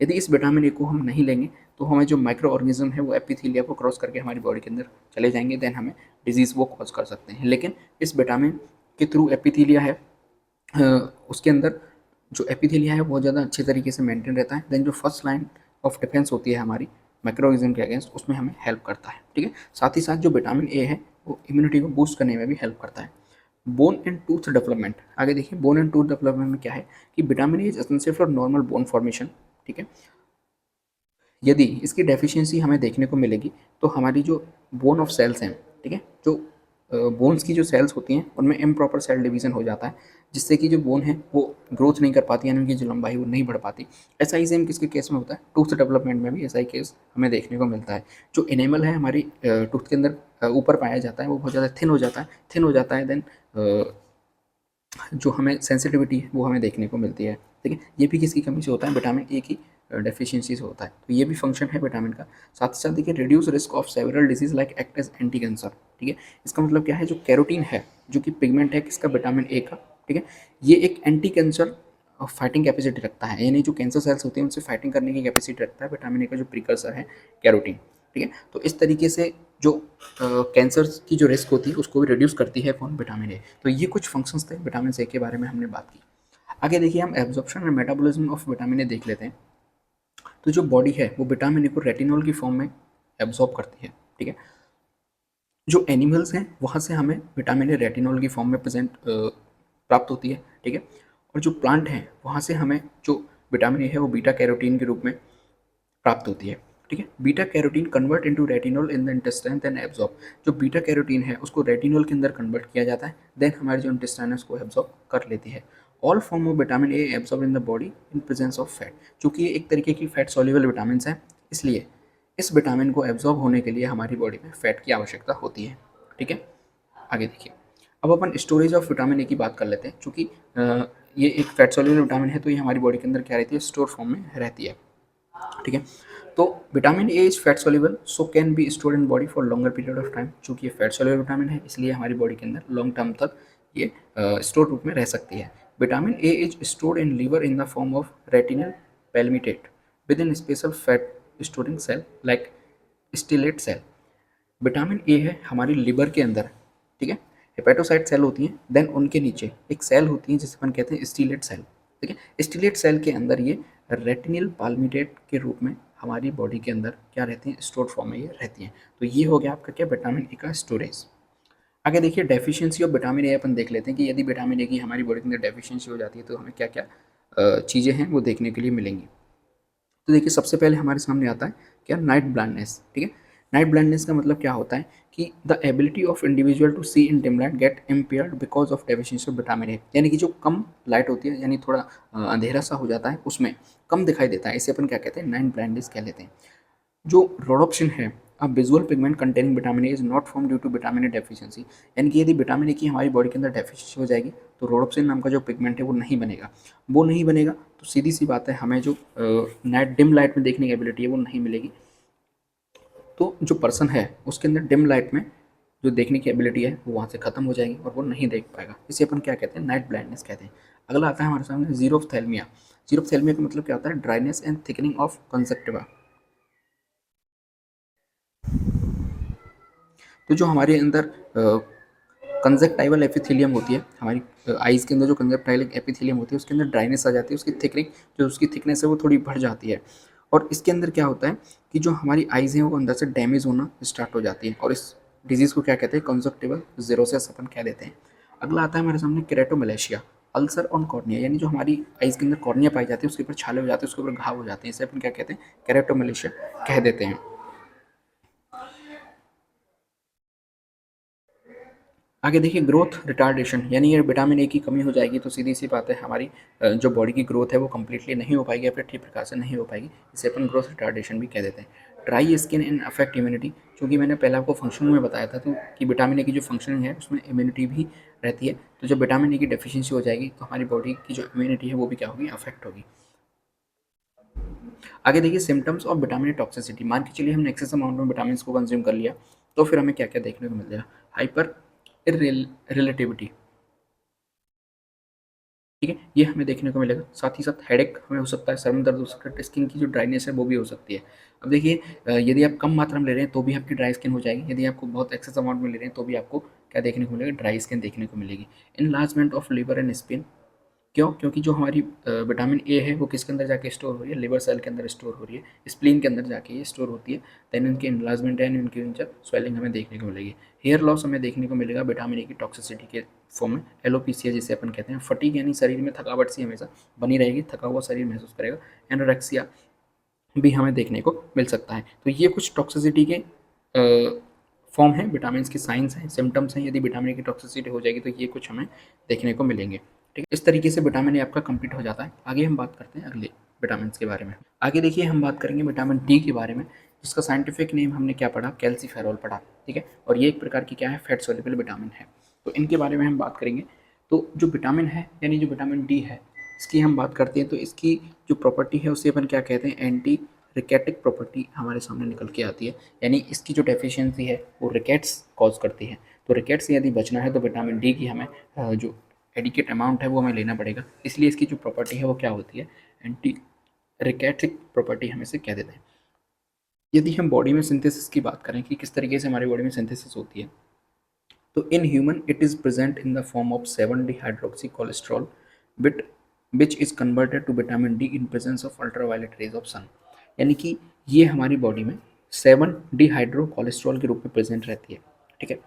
यदि इस विटामिन ए को हम नहीं लेंगे तो हमें जो माइक्रो ऑर्गेनिज्म है वो एपिथीलिया को क्रॉस करके हमारी बॉडी के अंदर चले जाएंगे, देन हमें डिजीज़ वो कॉज कर सकते हैं। लेकिन इस विटामिन के थ्रू एपिथीलिया है उसके अंदर जो एपिथेलिया है बहुत ज़्यादा अच्छे तरीके से मेंटेन रहता है। देन जो फर्स्ट लाइन ऑफ डिफेंस होती है हमारी माइक्रोऑर्गेनिज्म के अगेंस्ट उसमें हमें हेल्प करता है, ठीक है। साथ ही साथ जो विटामिन ए है वो इम्यूनिटी को बूस्ट करने में भी हेल्प करता है। बोन एंड टूथ डेवलपमेंट, आगे देखिए बोन एंड टूथ डेवलपमेंट में क्या है कि vitamin A is essential for normal bone formation, ठीक है। यदि इसकी डेफिशिएंसी हमें देखने को मिलेगी तो हमारी जो बोन ऑफ सेल्स हैं, ठीक है, जो बोन्स की जो सेल्स होती हैं उनमें इम्प्रॉपर सेल डिवीज़न हो जाता है, जिससे कि जो बोन है वो ग्रोथ नहीं कर पाती, यानी उनकी जो लंबाई वो नहीं बढ़ पाती। ऐसा ही सेम किसके केस में होता है, टूथ डेवलपमेंट में भी ऐसा ही केस हमें देखने को मिलता है। जो एनिमल है हमारी टूथ के अंदर ऊपर पाया जाता है वो बहुत ज़्यादा थिन हो जाता है, देन जो हमें सेंसिटिविटी है वो हमें देखने को मिलती है, ठीक है। ये भी किसकी कमी से होता है, विटामिन ए की डेफिशिएंसी से होता है, तो ये भी फंक्शन है विटामिन का। साथ ही साथ देखिए reduce risk of several disease like act as anti cancer, ठीक है। इसका मतलब क्या है, जो कैरोटीन है जो कि पिगमेंट है किसका, विटामिन ए का, ठीक है। ये एक एंटी कैंसर फाइटिंग कैपेसिटी रखता है, यानी जो कैंसर सेल्स होती हैं उनसे फाइटिंग करने की कैपेसिटी रखता है विटामिन ए का जो प्रिकर्सर है कैरोटीन, ठीक है। तो इस तरीके से जो कैंसर की जो रिस्क होती है उसको भी रिड्यूस करती है कौन, विटामिन ए। तो ये कुछ फंक्शंस थे विटामिन ए के बारे में हमने बात की। आगे देखिए हम absorption and metabolism of vitamin ए देख लेते हैं। तो जो बॉडी है वो विटामिन ए को रेटिनॉल की फॉर्म में एब्जॉर्ब करती है, ठीक है। जो एनिमल्स हैं वहाँ से हमें विटामिन ए रेटिनॉल की फॉर्म में प्राप्त होती है, ठीक है। और जो प्लांट हैं वहाँ से हमें जो विटामिन ए है वो बीटा कैरोटीन के रूप में प्राप्त होती है, ठीक है। Beta carotene convert into retinol in the intestine then absorb, जो बीटा कैरोटीन है उसको रेटिनॉल के अंदर कन्वर्ट किया जाता है, देन हमारी जो इंटेस्टाइन है उसको एब्जॉर्ब कर लेती है। All form of vitamin A absorb in the body in presence of fat, क्योंकि ये एक तरीके की फैट सॉल्युबल विटामिन है, इसलिए इस विटामिन को एब्जॉर्ब होने के लिए हमारी बॉडी में फैट की आवश्यकता होती है, ठीक है। आगे देखिए अब अपन स्टोरेज ऑफ विटामिन ए की बात कर लेते हैं, क्योंकि ये एक फैट सॉल्युबल विटामिन है तो ये हमारी बॉडी के अंदर क्या रहती है, स्टोर फॉर्म में रहती है, ठीक है। तो vitamin A is fat soluble so can be stored in body for longer period of time, चूँकि ये फैट सॉल्युबल विटामिन है इसलिए हमारी बॉडी के अंदर लॉन्ग टर्म तक ये स्टोर रूप में रह सकती है। Vitamin A is stored in liver in the form of retinal palmitate within special fat storing cell like stellate cell. Vitamin A है हमारी लिवर के अंदर, ठीक है, हेपेटोसाइट सेल होती हैं, देन उनके नीचे एक सेल होती है जिसे अपन कहते हैं स्टीलेट सेल, ठीक है। स्टीलेट सेल के अंदर ये रेटिनल पाल्मिटेट के रूप में हमारी बॉडी के अंदर क्या रहती हैं, स्टोर फॉर्म में ये रहती हैं। तो ये हो गया आपका क्या, विटामिन ए का स्टोरेज। आगे देखिए डेफिशिएंसी ऑफ विटामिन ए अपन देख लेते हैं कि यदि विटामिन ए की हमारी बॉडी के अंदर डेफिशिएंसी हो जाती है तो हमें क्या क्या चीज़ें हैं वो देखने के लिए मिलेंगी। तो देखिए सबसे पहले हमारे सामने आता है क्या, नाइट ब्लाइंडनेस, ठीक है। नाइट ब्लाइंडनेस का मतलब क्या होता है कि the ability of individual to see in dim light get impaired because of deficiency of vitamin A, यानी कि जो कम लाइट होती है यानी थोड़ा अंधेरा सा हो जाता है उसमें कम दिखाई देता है, इसे अपन क्या कहते हैं, नाइट ब्लाइंडनेस कह लेते हैं। जो रोडोप्सिन है a visual pigment containing vitamin A is not form due to vitamin A deficiency, यानी कि यदि विटामिन ए की हमारी बॉडी के अंदर डेफिशिएंसी हो जाएगी तो रोडोप्सिन नाम का जो पिगमेंट है वो नहीं बनेगा। वो नहीं बनेगा तो सीधी सी बात है हमें जो नाइट डिम लाइट में देखने की एबिलिटी है वो नहीं मिलेगी। तो जो पर्सन है उसके अंदर डिम लाइट में जो देखने की एबिलिटी है वो वहाँ से खत्म हो जाएगी और वो नहीं देख पाएगा, इसे अपन क्या कहते हैं, नाइट ब्लाइंडनेस कहते हैं। अगला आता है हमारे सामने जीरोफ्थैल्मिया। जीरोफ्थैल्मिया का मतलब क्या होता है, dryness and thickening of conjunctiva. तो जो हमारे अंदर कंजक्टाइवल एपिथेलियम होती है, हमारी आइज़ के अंदर जो कंजक्टाइवल एपिथेलियम होती है उसके अंदर ड्राइनेस आ जाती है, उसकी थिकनिंग जो उसकी थिकनेस है वो थोड़ी बढ़ जाती है। और इसके अंदर क्या होता है कि जो हमारी आइज़ हैं वो अंदर से डैमेज होना स्टार्ट हो जाती है, और इस डिजीज़ को क्या कहते हैं, कंजक्टिवल ज़ेरोसिस अपन कह देते हैं। अगला आता है हमारे सामने केरेटोमलेशिया, अल्सर ऑन कॉर्निया, यानी जो हमारी आइज़ के अंदर कॉर्निया पाई जाती है उसके ऊपर छाले हो जाते हैं, उसके ऊपर घाव हो जाते हैं, इसे अपन क्या कहते हैं, केरेटोमलेशिया कह देते हैं। आगे देखिए ग्रोथ रिटार्डेशन, यानी ये विटामिन ए की कमी हो जाएगी तो सीधी सी बात है हमारी जो बॉडी की ग्रोथ है वो कम्प्लीटली नहीं हो पाएगी या फिर ठीक प्रकार से नहीं हो पाएगी, इसे अपन ग्रोथ रिटार्डेशन भी कह देते हैं। Dry skin and affect immunity, क्योंकि मैंने पहले आपको फंक्शन में बताया था तो कि विटामिन ए की जो फंक्शनिंग है उसमें इम्यूनिटी भी रहती है, तो जब विटामिन ए की डेफिशिएंसी हो जाएगी तो हमारी बॉडी की जो इम्यूनिटी है वो भी क्या होगी, अफेक्ट होगी। आगे देखिए सिम्टम्स ऑफ विटामिन टॉक्सिसिटी, मान के चलिए हमने एक्सेस अमाउंट में विटामिन को कंज्यूम कर लिया तो फिर हमें क्या क्या देखने को मिल जाएगा, हाइपर रिलेटिविटी, ठीक है, ये हमें देखने को मिलेगा। साथ ही साथ हेडेक हमें हो सकता है, सर में दर्द हो सकता है, स्किन की जो ड्राइनेस है वो भी हो सकती है। अब देखिए यदि आप कम मात्रा में ले रहे हैं तो भी आपकी ड्राई स्किन हो जाएगी, यदि आपको बहुत एक्सेस अमाउंट में ले रहे हैं तो भी आपको क्या देखने को मिलेगा, ड्राई स्किन देखने को मिलेगी। Enlargement of liver and spin, क्यों, क्योंकि जो हमारी विटामिन ए है वो किसके अंदर जाके स्टोर हो रही है, लिवर सेल के अंदर स्टोर हो रही है, स्प्लीन के अंदर जाके ये स्टोर होती है। देन इनके इनलार्जमेंट एंड इनके अंदर स्वेलिंग हमें देखने को मिलेगी। हेयर लॉस हमें देखने को मिलेगा विटामिन ए की टॉक्सिसिटी के फॉर्म में। एलोपीसिया जिसे अपन कहते हैं, फटीग यानी शरीर में थकावट सी हमेशा बनी रहेगी, थका हुआ शरीर महसूस करेगा। एनोरेक्सिया भी हमें देखने को मिल सकता है। तो ये कुछ टॉक्सिसिटी के फॉर्म हैं, विटामिन की साइंस हैं, सिम्टम्स हैं। यदि विटामिन की टॉक्सिसिटी हो जाएगी तो ये कुछ हमें देखने को मिलेंगे। ठीक है, इस तरीके से विटामिन ए आपका कंप्लीट हो जाता है। आगे हम बात करते हैं अगले विटामिन के बारे में। आगे देखिए हम बात करेंगे विटामिन डी के बारे में, जिसका साइंटिफिक नेम हमने क्या पढ़ा, कैल्सीफेरॉल पढ़ा। ठीक है, और ये एक प्रकार की क्या है, फैट सोल्यूबल विटामिन है। तो इनके बारे में हम बात करेंगे। तो जो विटामिन है यानी जो विटामिन डी है, इसकी हम बात करते हैं तो इसकी जो प्रॉपर्टी है उसे अपन क्या कहते हैं, एंटी रिकेटिक प्रॉपर्टी हमारे सामने निकल के आती है। यानी इसकी जो डेफिशिएंसी है वो रिकेट्स कॉज करती है। तो रिकेट से यदि बचना है तो विटामिन डी की हमें जो एडिकेट अमाउंट है वो हमें लेना पड़ेगा। इसलिए इसकी जो प्रॉपर्टी है वो क्या होती है, एंटी रिकेटिक प्रॉपर्टी हम इसे कह देते हैं। यदि हम बॉडी में सिंथेसिस की बात करें कि किस तरीके से हमारी बॉडी में सिंथेसिस होती है, तो in human it is present in the form of 7 dehydroxy cholesterol with which is converted to vitamin D in presence of ultraviolet rays of sun. यानी कि ये हमारी बॉडी में 7 डिहाइड्रो कोलेस्ट्रॉल के रूप में प्रेजेंट रहती है। ठीक है,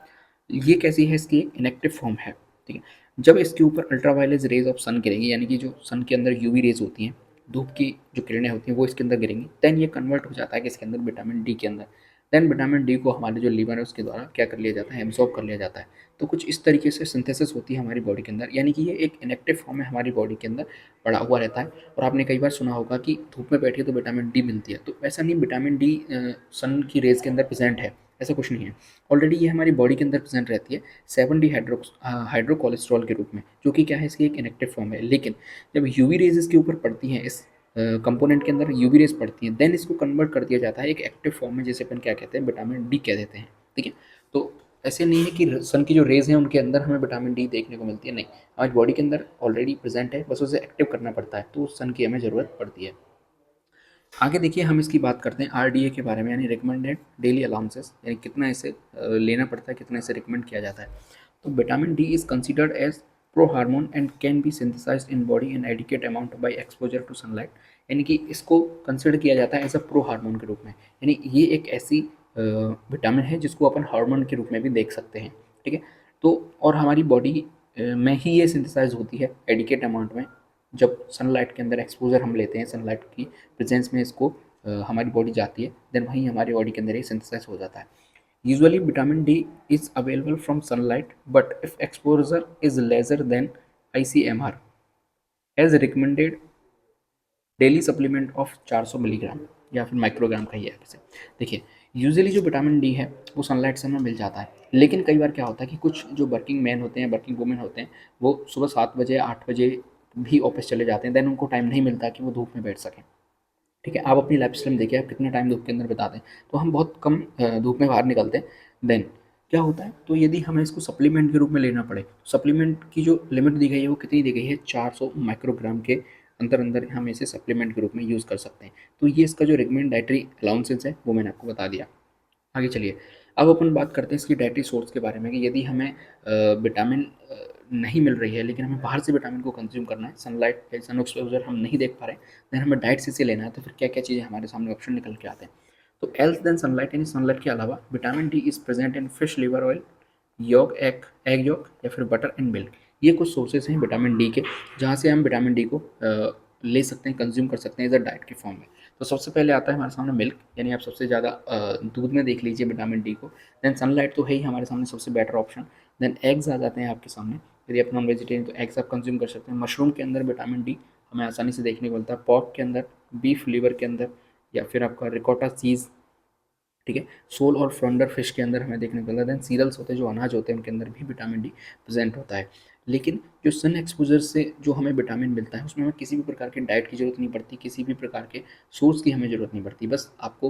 ये कैसी है, इसकी एक इनेक्टिव फॉर्म है। ठीक है, जब इसके ऊपर अल्ट्रावायलेट रेज ऑफ सन गिरेंगी, यानी कि जो सन के अंदर यूवी रेज होती हैं, धूप की जो किरणें होती हैं वो इसके अंदर गिरेंगी, देन ये कन्वर्ट हो जाता है कि इसके अंदर विटामिन डी के अंदर। देन विटामिन डी को हमारे जो लीवर है उसके द्वारा क्या कर लिया जाता है, एब्जॉर्ब कर लिया जाता है। तो कुछ इस तरीके से सिंथेसिस होती है हमारी बॉडी के अंदर, यानी कि ये एक इनेक्टिव फॉर्म है, हमारी बॉडी के अंदर पड़ा हुआ रहता है। और आपने कई बार सुना होगा कि धूप में बैठिए तो विटामिन डी मिलती है, तो ऐसा नहीं, विटामिन डी सन की रेज के अंदर प्रेजेंट है, ऐसा कुछ नहीं है। ऑलरेडी ये हमारी बॉडी के अंदर प्रेजेंट रहती है 7 हाइड्रो कोलेस्ट्रॉल के रूप में, जो कि क्या है, इसकी एक इनेक्टिव फॉर्म है। लेकिन जब यूवी रेज इसके ऊपर पड़ती हैं, इस कंपोनेंट के अंदर यूवी रेज पड़ती हैं, देन इसको कन्वर्ट कर दिया जाता है एक एक्टिव फॉर्म में, जिसे अपन क्या कहते हैं, विटामिन डी कह देते हैं। ठीक है, तो ऐसे नहीं है कि सन की जो रेज हैं उनके अंदर हमें विटामिन डी देखने को मिलती है, नहीं, हमारी बॉडी के अंदर ऑलरेडी प्रेजेंट है, बस उसे एक्टिव करना पड़ता है, तो सन की हमें ज़रूरत पड़ती है। आगे देखिए हम इसकी बात करते हैं आरडीए के बारे में, यानी रिकमेंडेड डेली अलाउंसेस, यानी कितना इसे लेना पड़ता है, कितना इसे रिकमेंड किया जाता है। तो vitamin D is considered as pro hormone and can be synthesized in body in adequate amount by exposure to sunlight. यानी कि इसको कंसिडर किया जाता है एज अ प्रो हार्मोन के रूप में, यानी ये एक ऐसी विटामिन है जिसको अपन हार्मोन के रूप में भी देख सकते हैं। ठीक है, तो और हमारी बॉडी में ही ये सिंथेसाइज होती है एडिकेट अमाउंट में। जब सनलाइट के अंदर एक्सपोजर हम लेते हैं, सनलाइट की प्रेजेंस में इसको हमारी बॉडी जाती है, देन वहीं हमारी बॉडी के अंदर ये सिंथेसाइज हो जाता है। Usually vitamin D is available from sunlight, but if exposure is lesser than ICMR as recommended daily supplement of 400 milligram या फिर माइक्रोग्राम का ही है वैसे। देखिए यूजुअली जो विटामिन डी है वो सनलाइट से हमें मिल जाता है, लेकिन कई बार क्या होता है कि कुछ जो वर्किंग मैन होते हैं, वर्किंग वुमेन होते हैं, वो सुबह 7 बजे 8 बजे भी ऑफिस चले जाते हैं, देन उनको टाइम नहीं मिलता कि वो धूप में बैठ सकें। ठीक है, आप अपनी लाइफ स्टाइल में देखिए, आप कितना टाइम धूप के अंदर बिताते हैं, तो हम बहुत कम धूप में बाहर निकलते हैं। देन क्या होता है, तो यदि हमें इसको सप्लीमेंट के रूप में लेना पड़े, सप्लीमेंट की जो लिमिट दी गई है वो कितनी दी गई है, 400 माइक्रोग्राम के अंदर अंदर हम इसे सप्लीमेंट के रूप में यूज़ कर सकते हैं। तो ये इसका जो रिकमेंड डाइटरी अलाउंसेस है वो मैंने आपको बता दिया। आगे चलिए, अब अपन बात करते हैं इसकी डाइटरी सोर्स के बारे में कि यदि हमें विटामिन नहीं मिल रही है लेकिन हमें बाहर से विटामिन को कंज्यूम करना है, सनलाइट या सन एक्सपोजर हम नहीं देख पा रहे, देन हमें डाइट से इसे लेना है, तो फिर क्या क्या चीज़ें हमारे सामने ऑप्शन निकल के आते हैं। तो एल्स देन सनलाइट, यानी सनलाइट के अलावा vitamin D is present in fish liver oil, योग एग योग या फिर बटर एंड मिल्क। ये कुछ सोर्सेज हैं विटामिन डी के जहाँ से हम विटामिन डी को ले सकते हैं, कंज्यूम कर सकते हैं एज अ डाइट के फॉर्म में। तो सबसे पहले आता है हमारे सामने मिल्क, यानी आप सबसे ज़्यादा दूध में देख लीजिए विटामिन डी को। देन सनलाइट तो है ही हमारे सामने सबसे बेटर ऑप्शन। देन एग्स आ जाते हैं आपके सामने, यदि आप नॉन वेजिटेरियन तो एग्स आप कंज्यूम कर सकते हैं। मशरूम के अंदर विटामिन डी हमें आसानी से देखने को मिलता है, पॉर्क के अंदर, बीफ लीवर के अंदर, या फिर आपका रिकॉटा चीज़, ठीक है, सोल और फ्लंडर फिश के अंदर हमें देखने को मिलता है। देन सीरियल्स होते हैं, जो अनाज होते हैं, उनके अंदर भी विटामिन डी प्रेजेंट होता है। लेकिन जो सन एक्सपोजर से जो हमें विटामिन मिलता है उसमें हमें किसी भी प्रकार के डाइट की ज़रूरत नहीं पड़ती, किसी भी प्रकार के सोर्स की हमें ज़रूरत नहीं पड़ती, बस आपको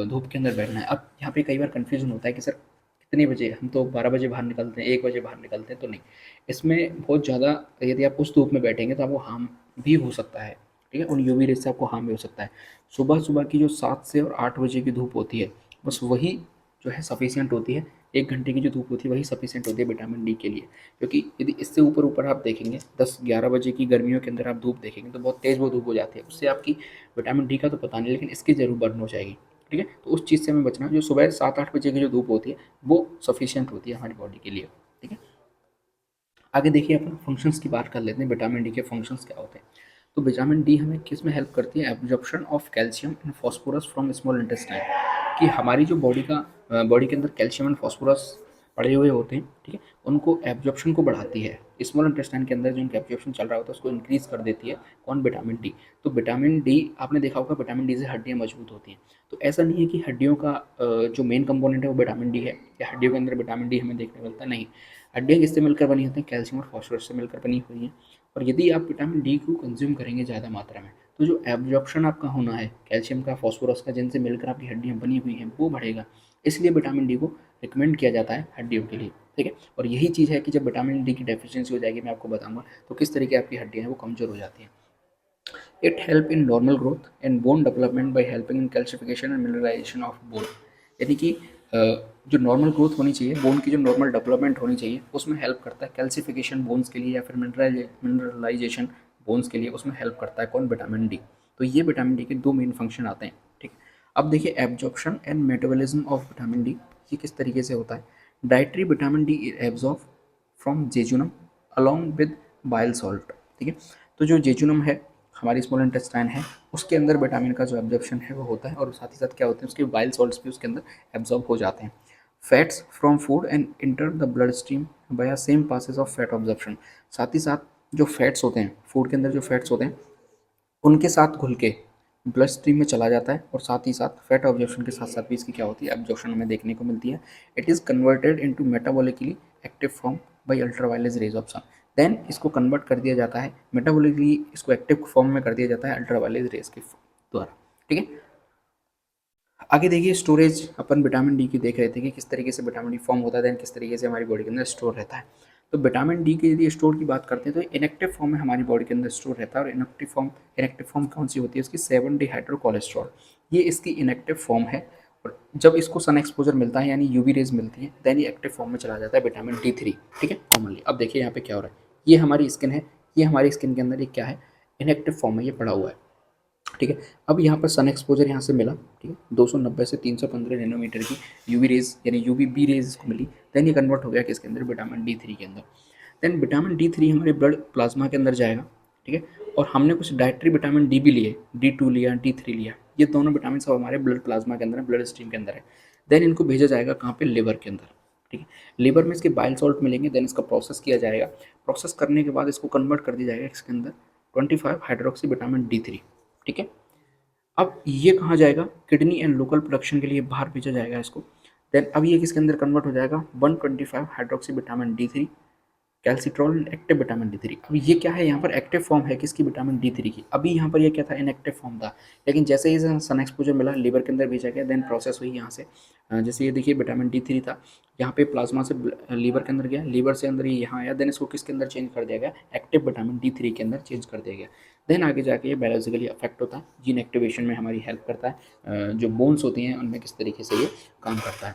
धूप के अंदर बैठना है। अब यहाँ पे कई बार कन्फ्यूजन होता है कि सर कितने बजे, हम तो 12 बजे बाहर निकलते हैं, 1 बजे बाहर निकलते हैं, तो नहीं, इसमें बहुत ज़्यादा यदि आप उस धूप में बैठेंगे तो आपको हार्म भी हो सकता है, ठीक है, उन यूवी रेज से आपको हार्म भी हो सकता है। सुबह सुबह की जो 7 से और 8 बजे की धूप होती है, बस वही जो है सफिशिएंट होती है। 1 घंटे की जो धूप होती है वही सफिशिएंट होती है विटामिन डी के लिए, क्योंकि यदि इससे ऊपर ऊपर आप देखेंगे 10-11 बजे की गर्मियों के अंदर आप धूप देखेंगे तो बहुत तेज़ वो धूप हो जाती है, उससे आपकी विटामिन डी का तो पता नहीं, लेकिन इसकी ज़रूर बर्न हो जाएगी, ठीक है। तो उस चीज़ से हमें बचना, जो सुबह 7-8 बजे की जो धूप होती है वो सफिशिएंट होती है हमारी बॉडी के लिए, ठीक है। आगे देखिए अपन फंक्शंस की बात कर लेते हैं, विटामिन डी के फंक्शंस क्या होते हैं। तो विटामिन डी हमें किस में हेल्प करती है, absorption of calcium and phosphorus from small intestine, कि हमारी जो बॉडी के अंदर कैल्शियम एंड फॉस्फोरस पड़े हुए होते हैं, ठीक है, उनको एब्जॉर्प्शन को बढ़ाती है। स्मॉल इंटेस्टाइन के अंदर जो उनका एब्जॉर्प्शन चल रहा होता है उसको इंक्रीज कर देती है, कौन, विटामिन डी। तो विटामिन डी आपने देखा होगा, विटामिन डी से हड्डियाँ मजबूत होती हैं। तो ऐसा नहीं है कि हड्डियों का जो मेन कंपोनेंट है वो विटामिन डी है, या हड्डियों के अंदर विटामिन डी हमें देखने को मिलता है, नहीं। हड्डियाँ किससे मिलकर बनी होती हैं, कैल्शियम और फॉस्फोरस से मिलकर बनी हुई हैं। और यदि आप विटामिन डी को कंज्यूम करेंगे ज़्यादा मात्रा में तो जो एब्जॉर्प्शन आपका होना है कैल्शियम का, फॉस्फोरस का, जिनसे मिलकर आपकी हड्डियाँ बनी हुई हैं, वो बढ़ेगा। इसलिए विटामिन डी को रिकमेंड किया जाता है हड्डियों के लिए, ठीक है। और यही चीज़ है कि जब विटामिन डी की डेफिशिएंसी हो जाएगी, मैं आपको बताऊंगा तो किस तरीके आपकी हड्डियाँ हैं वो कमज़ोर हो जाती हैं। It help in normal growth and bone development by helping in calcification and mineralization of bone, यानी कि जो नॉर्मल ग्रोथ होनी चाहिए, बोन की जो नॉर्मल डेवलपमेंट होनी चाहिए, उसमें हेल्प करता है कैल्शिफिकेशन बोन्स के लिए, या फिर मिनरलाइजेशन बोन्स के लिए उसमें हेल्प करता है कौन, विटामिन डी। तो ये विटामिन डी के दो मेन फंक्शन आते हैं, ठीक है। अब देखिए absorption and metabolism of vitamin D, ये किस तरीके से होता है। Dietary vitamin D absorb from jejunum along with bile salt, ठीक है। तो जो जेजुनम है, हमारी स्मॉल इंटेस्टाइन है, उसके अंदर विटामिन का जो एब्जॉर्प्शन है वो होता है, और साथ ही साथ क्या होते हैं, उसके बाइल सॉल्ट्स भी उसके अंदर एब्जॉर्ब हो जाते हैं। Fats from food and enter the blood stream by same passes of fat absorption, साथ ही साथ जो फैट्स होते हैं, फूड के अंदर जो फैट्स होते हैं उनके साथ घुल के ब्लड स्ट्रीम में चला जाता है, और साथ ही साथ फैट ऑब्जॉर्प्शन के साथ साथ भी इसकी क्या होती है, एब्जॉर्प्शन हमें देखने को मिलती है। It is converted into metabolically active form by ultraviolet rays of sun, then इसको कन्वर्ट कर दिया जाता है, मेटाबॉलिकली इसको एक्टिव फॉर्म में कर दिया जाता है अल्ट्रावायलेट रेज के द्वारा, ठीक है। आगे देखिए स्टोरेज, अपन विटामिन डी की देख रहे थे कि किस तरीके से विटामिन डी फॉर्म होता है, देन किस तरीके से हमारी बॉडी के अंदर स्टोर रहता है। तो विटामिन डी के यदि स्टोर की बात करते हैं तो इनएक्टिव फॉर्म में हमारी बॉडी के अंदर स्टोर रहता है, और इनएक्टिव फॉर्म कौन सी होती है, इसकी 7 डिहाइड्रोकोलेस्ट्रॉल, ये इसकी इनएक्टिव फॉर्म है। और जब इसको सन एक्सपोजर मिलता है, यानी यूवी रेज मिलती है, देन ये एक्टिव फॉर्म में चला जाता है विटामिन डी 3, ठीक है, कॉमनली। अब देखिए यहाँ पे क्या हो रहा है, ये हमारी स्किन है, ये हमारी स्किन के अंदर एक क्या है, इनएक्टिव फॉर्म में ये पड़ा हुआ है, ठीक है। अब यहाँ पर सन एक्सपोजर यहाँ से मिला, ठीक है, 290 से 315 नैनोमीटर की यूवी रेज यानी यूवी बी रेज इसको मिली, देन ये कन्वर्ट हो गया किसके अंदर, विटामिन डी 3 के अंदर। देन विटामिन डी 3 हमारे ब्लड प्लाज्मा के अंदर जाएगा, ठीक है। और हमने कुछ डाइटरी विटामिन डी भी लिए, D2 लिया, D3 लिया, ये दोनों विटामिन सब हमारे ब्लड प्लाज्मा के अंदर है, ब्लड स्ट्रीम के अंदर है। देन इनको भेजा जाएगा कहाँ पे, लिवर के अंदर, ठीक है। लिवर में इसके बाइल सॉल्ट मिलेंगे, देन इसका प्रोसेस किया जाएगा, प्रोसेस करने के बाद इसको कन्वर्ट कर दिया जाएगा इसके अंदर 25 हाइड्रोक्सी विटामिन D3, ठीक है। अब ये कहाँ जाएगा, किडनी एंड लोकल प्रोडक्शन के लिए बाहर भेजा जाएगा इसको। देन अब ये किसके अंदर कन्वर्ट हो जाएगा, 125 hydroxy vitamin D3 कैल्सिट्रॉल active vitamin D3। अब ये क्या है, यहाँ पर एक्टिव फॉर्म है किसकी, विटामिन D3 की। अभी यहाँ पर ये क्या था, इनएक्टिव फॉर्म था, लेकिन जैसे ही सन एक्सपोजर मिला, लीवर के अंदर भेजा गया, देन प्रोसेस हुई यहाँ से। जैसे ये देखिए विटामिन D3 था, यहाँ पे प्लाज्मा से लीवर के अंदर गया, लीवर से अंदर ये यहाँ आया, देन इसको किसके अंदर चेंज कर दिया गया, एक्टिव विटामिन D3 के अंदर चेंज कर दिया गया। देन आगे जाके ये बायोलॉजिकली अफेक्ट होता है, जीन एक्टिवेशन में हमारी हेल्प करता है, जो बोन्स होती हैं उनमें किस तरीके से ये काम करता है।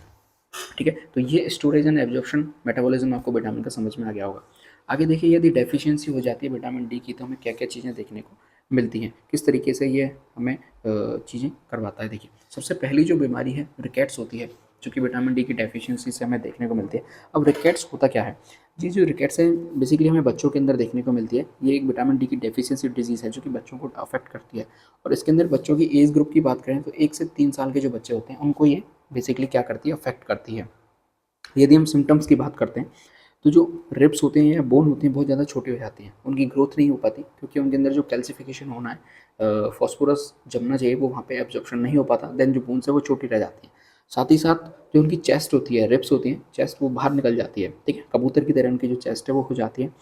ठीक है। तो ये स्टोरेज एंड एब्जॉर्प्शन मेटाबॉलिज्म आपको विटामिन का समझ में आ गया होगा। आगे देखिए, यदि डेफिशिएंसी हो जाती है विटामिन डी की तो हमें क्या क्या चीज़ें देखने को मिलती हैं, किस तरीके से ये हमें चीज़ें करवाता है। देखिए, सबसे पहली जो बीमारी है रिकेट्स होती है, जो कि विटामिन डी की डेफिशिएंसी से हमें देखने को मिलती है। अब रिकेट्स होता क्या है? ये जो रिकेट्स है बेसिकली हमें बच्चों के अंदर देखने को मिलती है। ये एक विटामिन डी की डेफिशिएंसी डिजीज़ है जो कि बच्चों को अफेक्ट करती है। और इसके अंदर बच्चों की एज ग्रुप की बात करें तो 1 से 3 साल के जो बच्चे होते हैं उनको ये बेसिकली क्या करती है, अफेक्ट करती है। यदि हम सिम्टम्स की बात करते हैं तो जो रिब्स होते हैं या बोन होते हैं बहुत ज़्यादा छोटे हो जाते हैं, उनकी ग्रोथ नहीं हो पाती क्योंकि उनके अंदर जो कैल्सिफिकेशन होना है, फॉस्फोरस जमना चाहिए, वो वहाँ पे एब्जॉर्प्शन नहीं हो पाता। देन जो बोन्स है वो छोटी रह जाती है। साथ ही साथ जो उनकी चेस्ट होती है, रिब्स होती हैं, चेस्ट वो बाहर निकल जाती है। ठीक है, कबूतर की तरह उनकी जो चेस्ट है वो हो जाती है।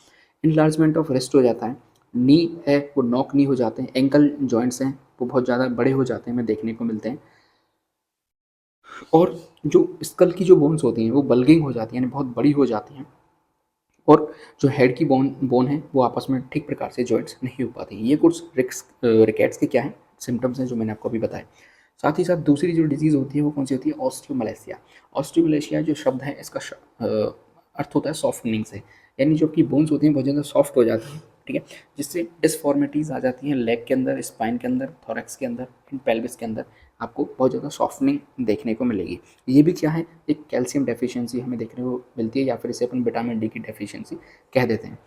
इनलार्जमेंट ऑफ रिस्ट हो जाता है। नी है वो नॉक नी हो जाते हैं। एंकल जॉइंट्स हैं वो बहुत ज़्यादा बड़े हो जाते हैं, हमें देखने को मिलते हैं। और जो स्कल की जो बोन्स होती हैं वो बल्गिंग हो जाती हैं, यानी बहुत बड़ी हो जाती हैं। और जो हेड की बोन बोन है वो आपस में ठीक प्रकार से जॉइंट्स नहीं हो पाती। ये कुछ रिकेट्स के क्या हैं, सिम्टम्स हैं जो मैंने आपको अभी बताए। साथ ही साथ दूसरी जो डिजीज़ होती है वो कौन सी होती है? ऑस्टियोमलेशिया। ऑस्टियोमलेशिया जो शब्द है इसका अर्थ होता है सॉफ्टनिंग से, यानी जो आपकी बोन्स होती हैं बहुत ज़्यादा सॉफ्ट हो जाती हैं। ठीक है, जिससे डिसफॉर्मिटीज़ आ जाती हैं लेग के अंदर, स्पाइन के अंदर, थोरैक्स के अंदर, पेल्विस के अंदर आपको बहुत ज़्यादा सॉफ्टनिंग देखने को मिलेगी। ये भी क्या है? एक कैल्शियम डेफिशिएंसी हमें देखने को मिलती है, या फिर इसे अपन विटामिन डी की डेफिशिएंसी कह देते हैं।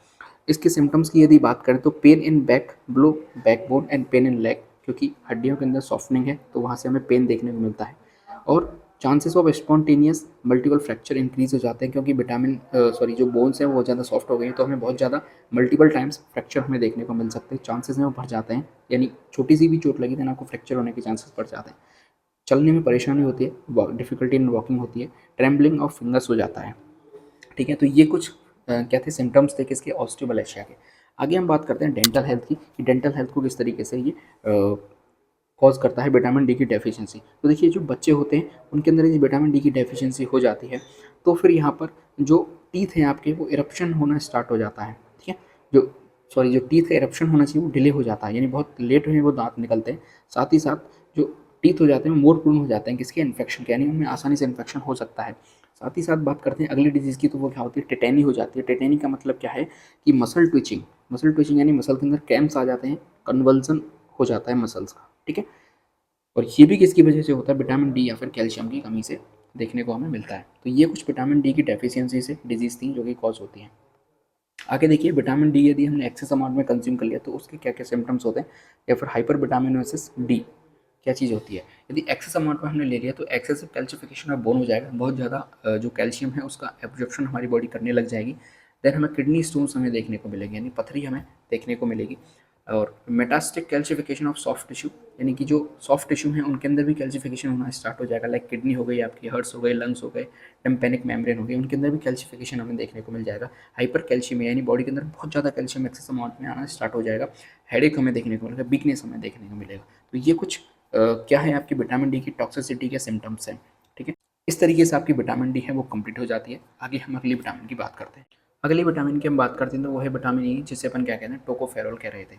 इसके सिम्टम्स की यदि बात करें तो pain in back, blow backbone and pain in leg, क्योंकि हड्डियों के अंदर सॉफ्टनिंग है तो वहाँ से हमें पेन देखने को मिलता है। और chances of spontaneous multiple fracture increase हो जाते हैं, क्योंकि जो बोन्स हैं वो ज़्यादा सॉफ्ट हो गई हैं तो हमें बहुत ज़्यादा मल्टीपल टाइम्स फ्रैक्चर हमें देखने को मिल सकते हैं। चांसेस हैं वो बढ़ जाते हैं, यानी छोटी सी भी चोट लगी तो आपको फ्रैक्चर होने के चांसेस बढ़ जाते हैं। चलने में परेशानी होती है, डिफ़िकल्टी इन वॉकिंग होती है, ट्रेम्बलिंग ऑफ फिंगर्स हो जाता है। ठीक है, तो ये कुछ क्या थे, सिम्टम्स थे किसके? ऑस्टियोमलेशिया के। आगे हम बात करते हैं डेंटल हेल्थ की, कि डेंटल हेल्थ को किस तरीके से ये कॉज करता है विटामिन डी की डेफिशिएंसी। तो देखिए, जो बच्चे होते हैं उनके अंदर यदि विटामिन डी की डेफिशिएंसी हो जाती है तो फिर यहाँ पर जो टीथ हैं आपके वो इरप्शन होना स्टार्ट हो जाता है। ठीक है, जो टीथ का इरप्शन होना चाहिए वो डिले हो जाता है, यानी बहुत लेट में वो दांत निकलते हैं। साथ ही साथ जो टीथ हो जाते हैं वो मोर प्रोन हो जाते हैं किसके? इन्फेक्शन के, यानी उनमें आसानी से इन्फेक्शन हो सकता है। साथ ही साथ बात करते हैं अगली डिजीज़ की, तो वो क्या होती है? टेटेनी हो जाती है। टेटेनी का मतलब क्या है कि मसल ट्विचिंग यानी मसल के अंदर क्रैम्प्स आ जाते हैं, कन्वल्सन हो जाता है मसल्स का। ठीक है, और ये भी किसकी वजह से होता है? विटामिन डी या फिर कैल्शियम की कमी से देखने को हमें मिलता है। तो ये कुछ विटामिन डी की डेफिशिएंसी से डिजीज़ थी जो कि कॉज होती हैं। आगे देखिए, विटामिन डी यदि हमने एक्सेस अमाउंट में कंज्यूम कर लिया तो उसके क्या क्या सिम्टम्स होते हैं, या फिर हाइपर विटामिनोसिस डी क्या चीज़ होती है? यदि एक्सेस अमाउंट में हमने ले लिया तो एक्सेसिव कैल्शिफिकेशन ऑफ बोन हो जाएगा, बहुत ज़्यादा जो कैल्शियम है उसका एब्जॉर्प्शन हमारी बॉडी करने लग जाएगी। देन हमें किडनी स्टोन्स हमें देखने को मिलेंगे, यानी पथरी हमें देखने को मिलेगी। और मेटास्टिक कैल्शिफिकेशन ऑफ सॉफ्ट टिश्यू, यानी कि जो सॉफ्ट टिश्यू हैं उनके अंदर भी कैल्शिफिकेशन होना स्टार्ट हो जाएगा, लाइक किडनी हो गई आपकी, हार्ट्स हो गए, लंग्स हो गए, टिम्पैनिक मेम्ब्रेन हो गई, उनके अंदर भी कैल्शिफिकेशन हमें देखने को मिल जाएगा। हाइपर कैल्शियम, यानी बॉडी के अंदर बहुत ज़्यादा कैल्शियम एक्सेस अमाउंट में आना स्टार्ट हो जाएगा। हेडेक हमें देखने को मिलेगा, वीकनेस हमें देखने को मिलेगा। तो ये कुछ क्या है आपकी विटामिन डी की टॉक्सिसिटी के सिम्टम्स हैं। ठीक है, इस तरीके से आपकी विटामिन डी है वो कंप्लीट हो जाती है। आगे हम अगली विटामिन की बात करते हैं। अगली विटामिन की हम बात करते हैं तो वो है विटामिन ई, जिसे अपन क्या कहते हैं? टोकोफेरोल कह रहे थे।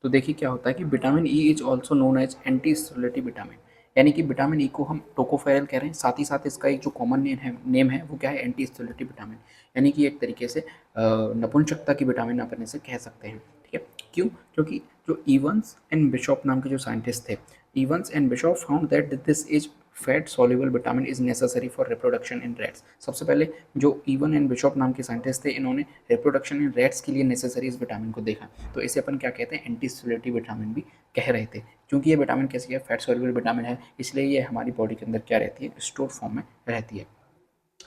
तो देखिए क्या होता है कि vitamin E is also known as anti sterolytic vitamin, यानी कि विटामिन ई को हम टोकोफेरल कह रहे हैं। साथ ही साथ इसका एक जो कॉमन नेम है वो क्या है? एंटी स्टेरोलिटिक विटामिन, यानी कि एक तरीके से नपुंसकता की विटामिन अपन इसे कह सकते हैं। ठीक है, क्यों? क्योंकि जो इवंस एंड बिशॉप नाम के जो साइंटिस्ट थे, Evans and Bishop found that this is fat soluble vitamin is necessary for reproduction in rats. सबसे पहले जो इवन एंड बिशॉप नाम के साइंटिस्ट थे, इन्होंने रिप्रोडक्शन इन रैट्स के लिए नेसेसरी इस विटामिन को देखा। तो इसे अपन क्या कहते हैं? एंटी स्टेरोलिटिक विटामिन भी कह रहे थे। क्योंकि ये विटामिन कैसी है? फैट सॉल्युबल विटामिन है, इसलिए ये हमारी बॉडी के अंदर क्या रहती है? स्टोर फॉर्म में रहती है।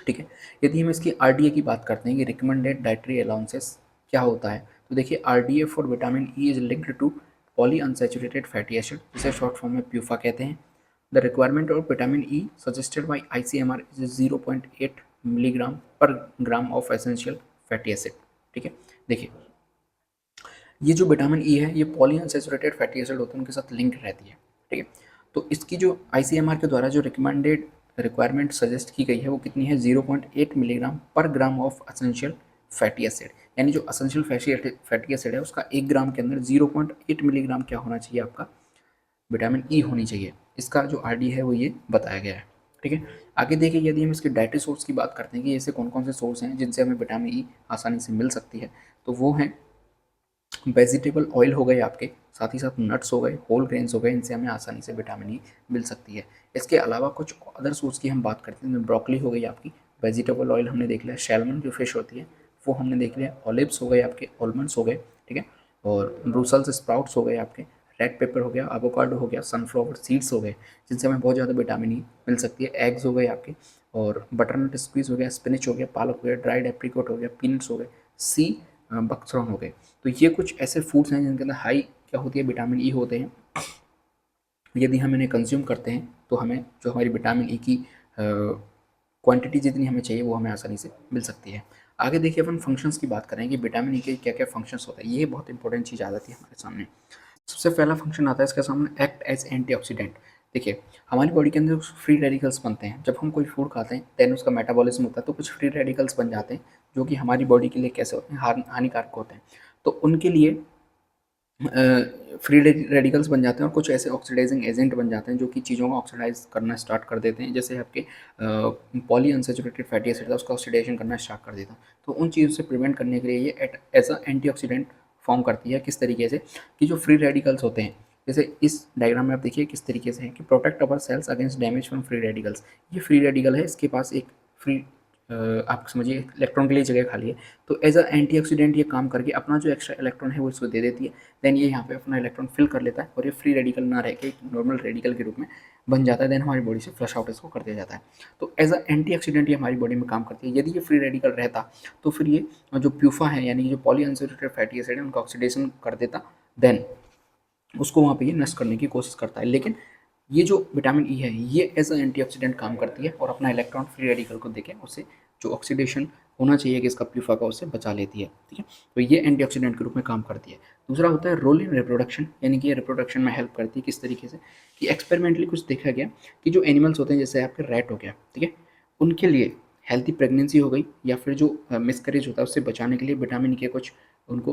ठीक है, यदि हम इसकी आरडीए की बात करते हैं कि रिकमेंडेड डाइटरी अलाउंसेस क्या होता है, तो देखिए RDA for vitamin E is linked to poly unsaturated fatty acid, जिसे शॉर्ट फॉर्म में प्यूफा कहते हैं। The requirement of vitamin E suggested by ICMR is 0.8 milligram per gram of essential fatty acid. ठीक है, देखिए ये जो विटामिन ई है ये पॉली अनसैचुरेटेड फैटी एसिड होते हैं, उनके साथ लिंक रहती है। ठीक है, तो इसकी जो ICMR के द्वारा जो रिकमेंडेड रिक्वायरमेंट सजेस्ट की गई है वो कितनी है? 0.8 milligram per gram of essential fatty acid, यानी जो असेंशियल फैटी एसिड है उसका 1 ग्राम के अंदर 0.8 मिलीग्राम क्या होना चाहिए? आपका विटामिन ई होनी चाहिए। इसका जो आरडी है वो ये बताया गया है। ठीक है। आगे देखिए, यदि हम इसके डाइटरी सोर्स की बात करते हैं कि ऐसे कौन कौन से सोर्स हैं जिनसे हमें विटामिन ई आसानी से मिल सकती है, तो वो हैं वेजिटेबल ऑयल हो गए आपके, साथ ही साथ नट्स हो गए, होल ग्रेन्स हो गए, इनसे हमें आसानी से विटामिन ई मिल सकती है। इसके अलावा कुछ अदर सोर्स की हम बात करते हैं, ब्रोकली हो गई आपकी, वेजिटेबल ऑयल हमने देख लिया, सैल्मन जो फिश होती है वो हमने देख लिया, ऑलिव्स हो गए आपके, आलमंड्स हो गए, ठीक है, और ब्रूसल्स स्प्राउट्स हो गए आपके, रेड पेपर हो गया, एवोकाडो हो गया, सनफ्लावर सीड्स हो गए, जिनसे हमें बहुत ज़्यादा विटामिन ई मिल सकती है, एग्स हो गए आपके, और बटरनट स्क्वीज हो गया, स्पिनच हो गया, पालक हो गया, ड्राइड एप्रिकॉट हो गया, पीनट्स हो गए, सी बक्सरॉन हो गए। तो ये कुछ ऐसे फूड्स हैं जिनके अंदर हाई क्या होती है, विटामिन ई होते हैं। यदि हम इन्हें कंज्यूम करते हैं तो हमें जो हमारी विटामिन ई की क्वांटिटी जितनी हमें चाहिए वो हमें आसानी से मिल सकती है। आगे देखिए, अपन फंक्शंस की बात करें कि विटामिन ई के क्या क्या फंक्शंस होते हैं, ये बहुत इंपॉर्टेंट चीज़ आ जाती है हमारे सामने। सबसे पहला फंक्शन आता है इसके सामने, एक्ट एज एंटीऑक्सीडेंट। देखिए, हमारी बॉडी के अंदर फ्री रेडिकल्स बनते हैं जब हम कोई फूड खाते हैं, देन उसका मेटाबॉलिज्म होता है तो कुछ फ्री रेडिकल्स बन जाते हैं जो कि हमारी बॉडी के लिए कैसे होते हैं, हानिकारक होते हैं। तो उनके लिए फ्री रेडिकल्स बन जाते हैं और कुछ ऐसे ऑक्सीडाइजिंग एजेंट बन जाते हैं जो कि चीज़ों को ऑक्सीडाइज करना स्टार्ट कर देते हैं, जैसे आपके पॉली अनसेचुरेटेड फैटी एसिड था उसका ऑक्सीडेशन करना स्टार्ट कर देता है। तो उन चीज़ों से प्रिवेंट करने के लिए ये एज अ एंटीऑक्सीडेंट फॉर्म करती है। किस तरीके से कि जो फ्री रेडिकल्स होते हैं, जैसे इस डायग्राम में आप देखिए किस तरीके से है कि protect our cells against damage from free radicals. ये फ्री रेडिकल है, इसके पास एक फ्री आप समझिए इलेक्ट्रॉन के लिए जगह खाली है, तो एज अ एंटीऑक्सीडेंट ये काम करके अपना जो एक्स्ट्रा इलेक्ट्रॉन है वो इसको दे देती है। देन ये यहाँ पे अपना इलेक्ट्रॉन फिल कर लेता है और ये फ्री रेडिकल ना रह के नॉर्मल रेडिकल के रूप में बन जाता है। देन हमारी बॉडी से फ्लश आउट इसको कर दिया जाता है। तो एज अ एंटीऑक्सीडेंट ये हमारी बॉडी में काम करती है। यदि ये फ्री रेडिकल रहता तो फिर ये जो प्यूफा है यानी कि जो पॉली अनसैचुरेटेड फैटी एसिड है उनका ऑक्सीडेशन कर देता, देन उसको वहाँ पे ये नष्ट करने की कोशिश करता है। लेकिन ये जो विटामिन ई है ये एज अ एंटीऑक्सीडेंट काम करती है और अपना इलेक्ट्रॉन फ्री रेडिकल को देके उससे जो ऑक्सीडेशन होना चाहिए कि इसका प्यूफा का, उससे बचा लेती है। ठीक है, तो ये एंटीऑक्सीडेंट के रूप में काम करती है। दूसरा होता है रोल इन रिप्रोडक्शन, यानी कि ये रिप्रोडक्शन में हेल्प करती है। किस तरीके से कि एक्सपेरिमेंटली कुछ देखा गया कि जो एनिमल्स होते हैं जैसे आपके रैट हो गया, ठीक है, उनके लिए हेल्थी प्रेगनेंसी हो गई या फिर जो मिसकैरेज होता है उससे बचाने के लिए विटामिन ई के कुछ उनको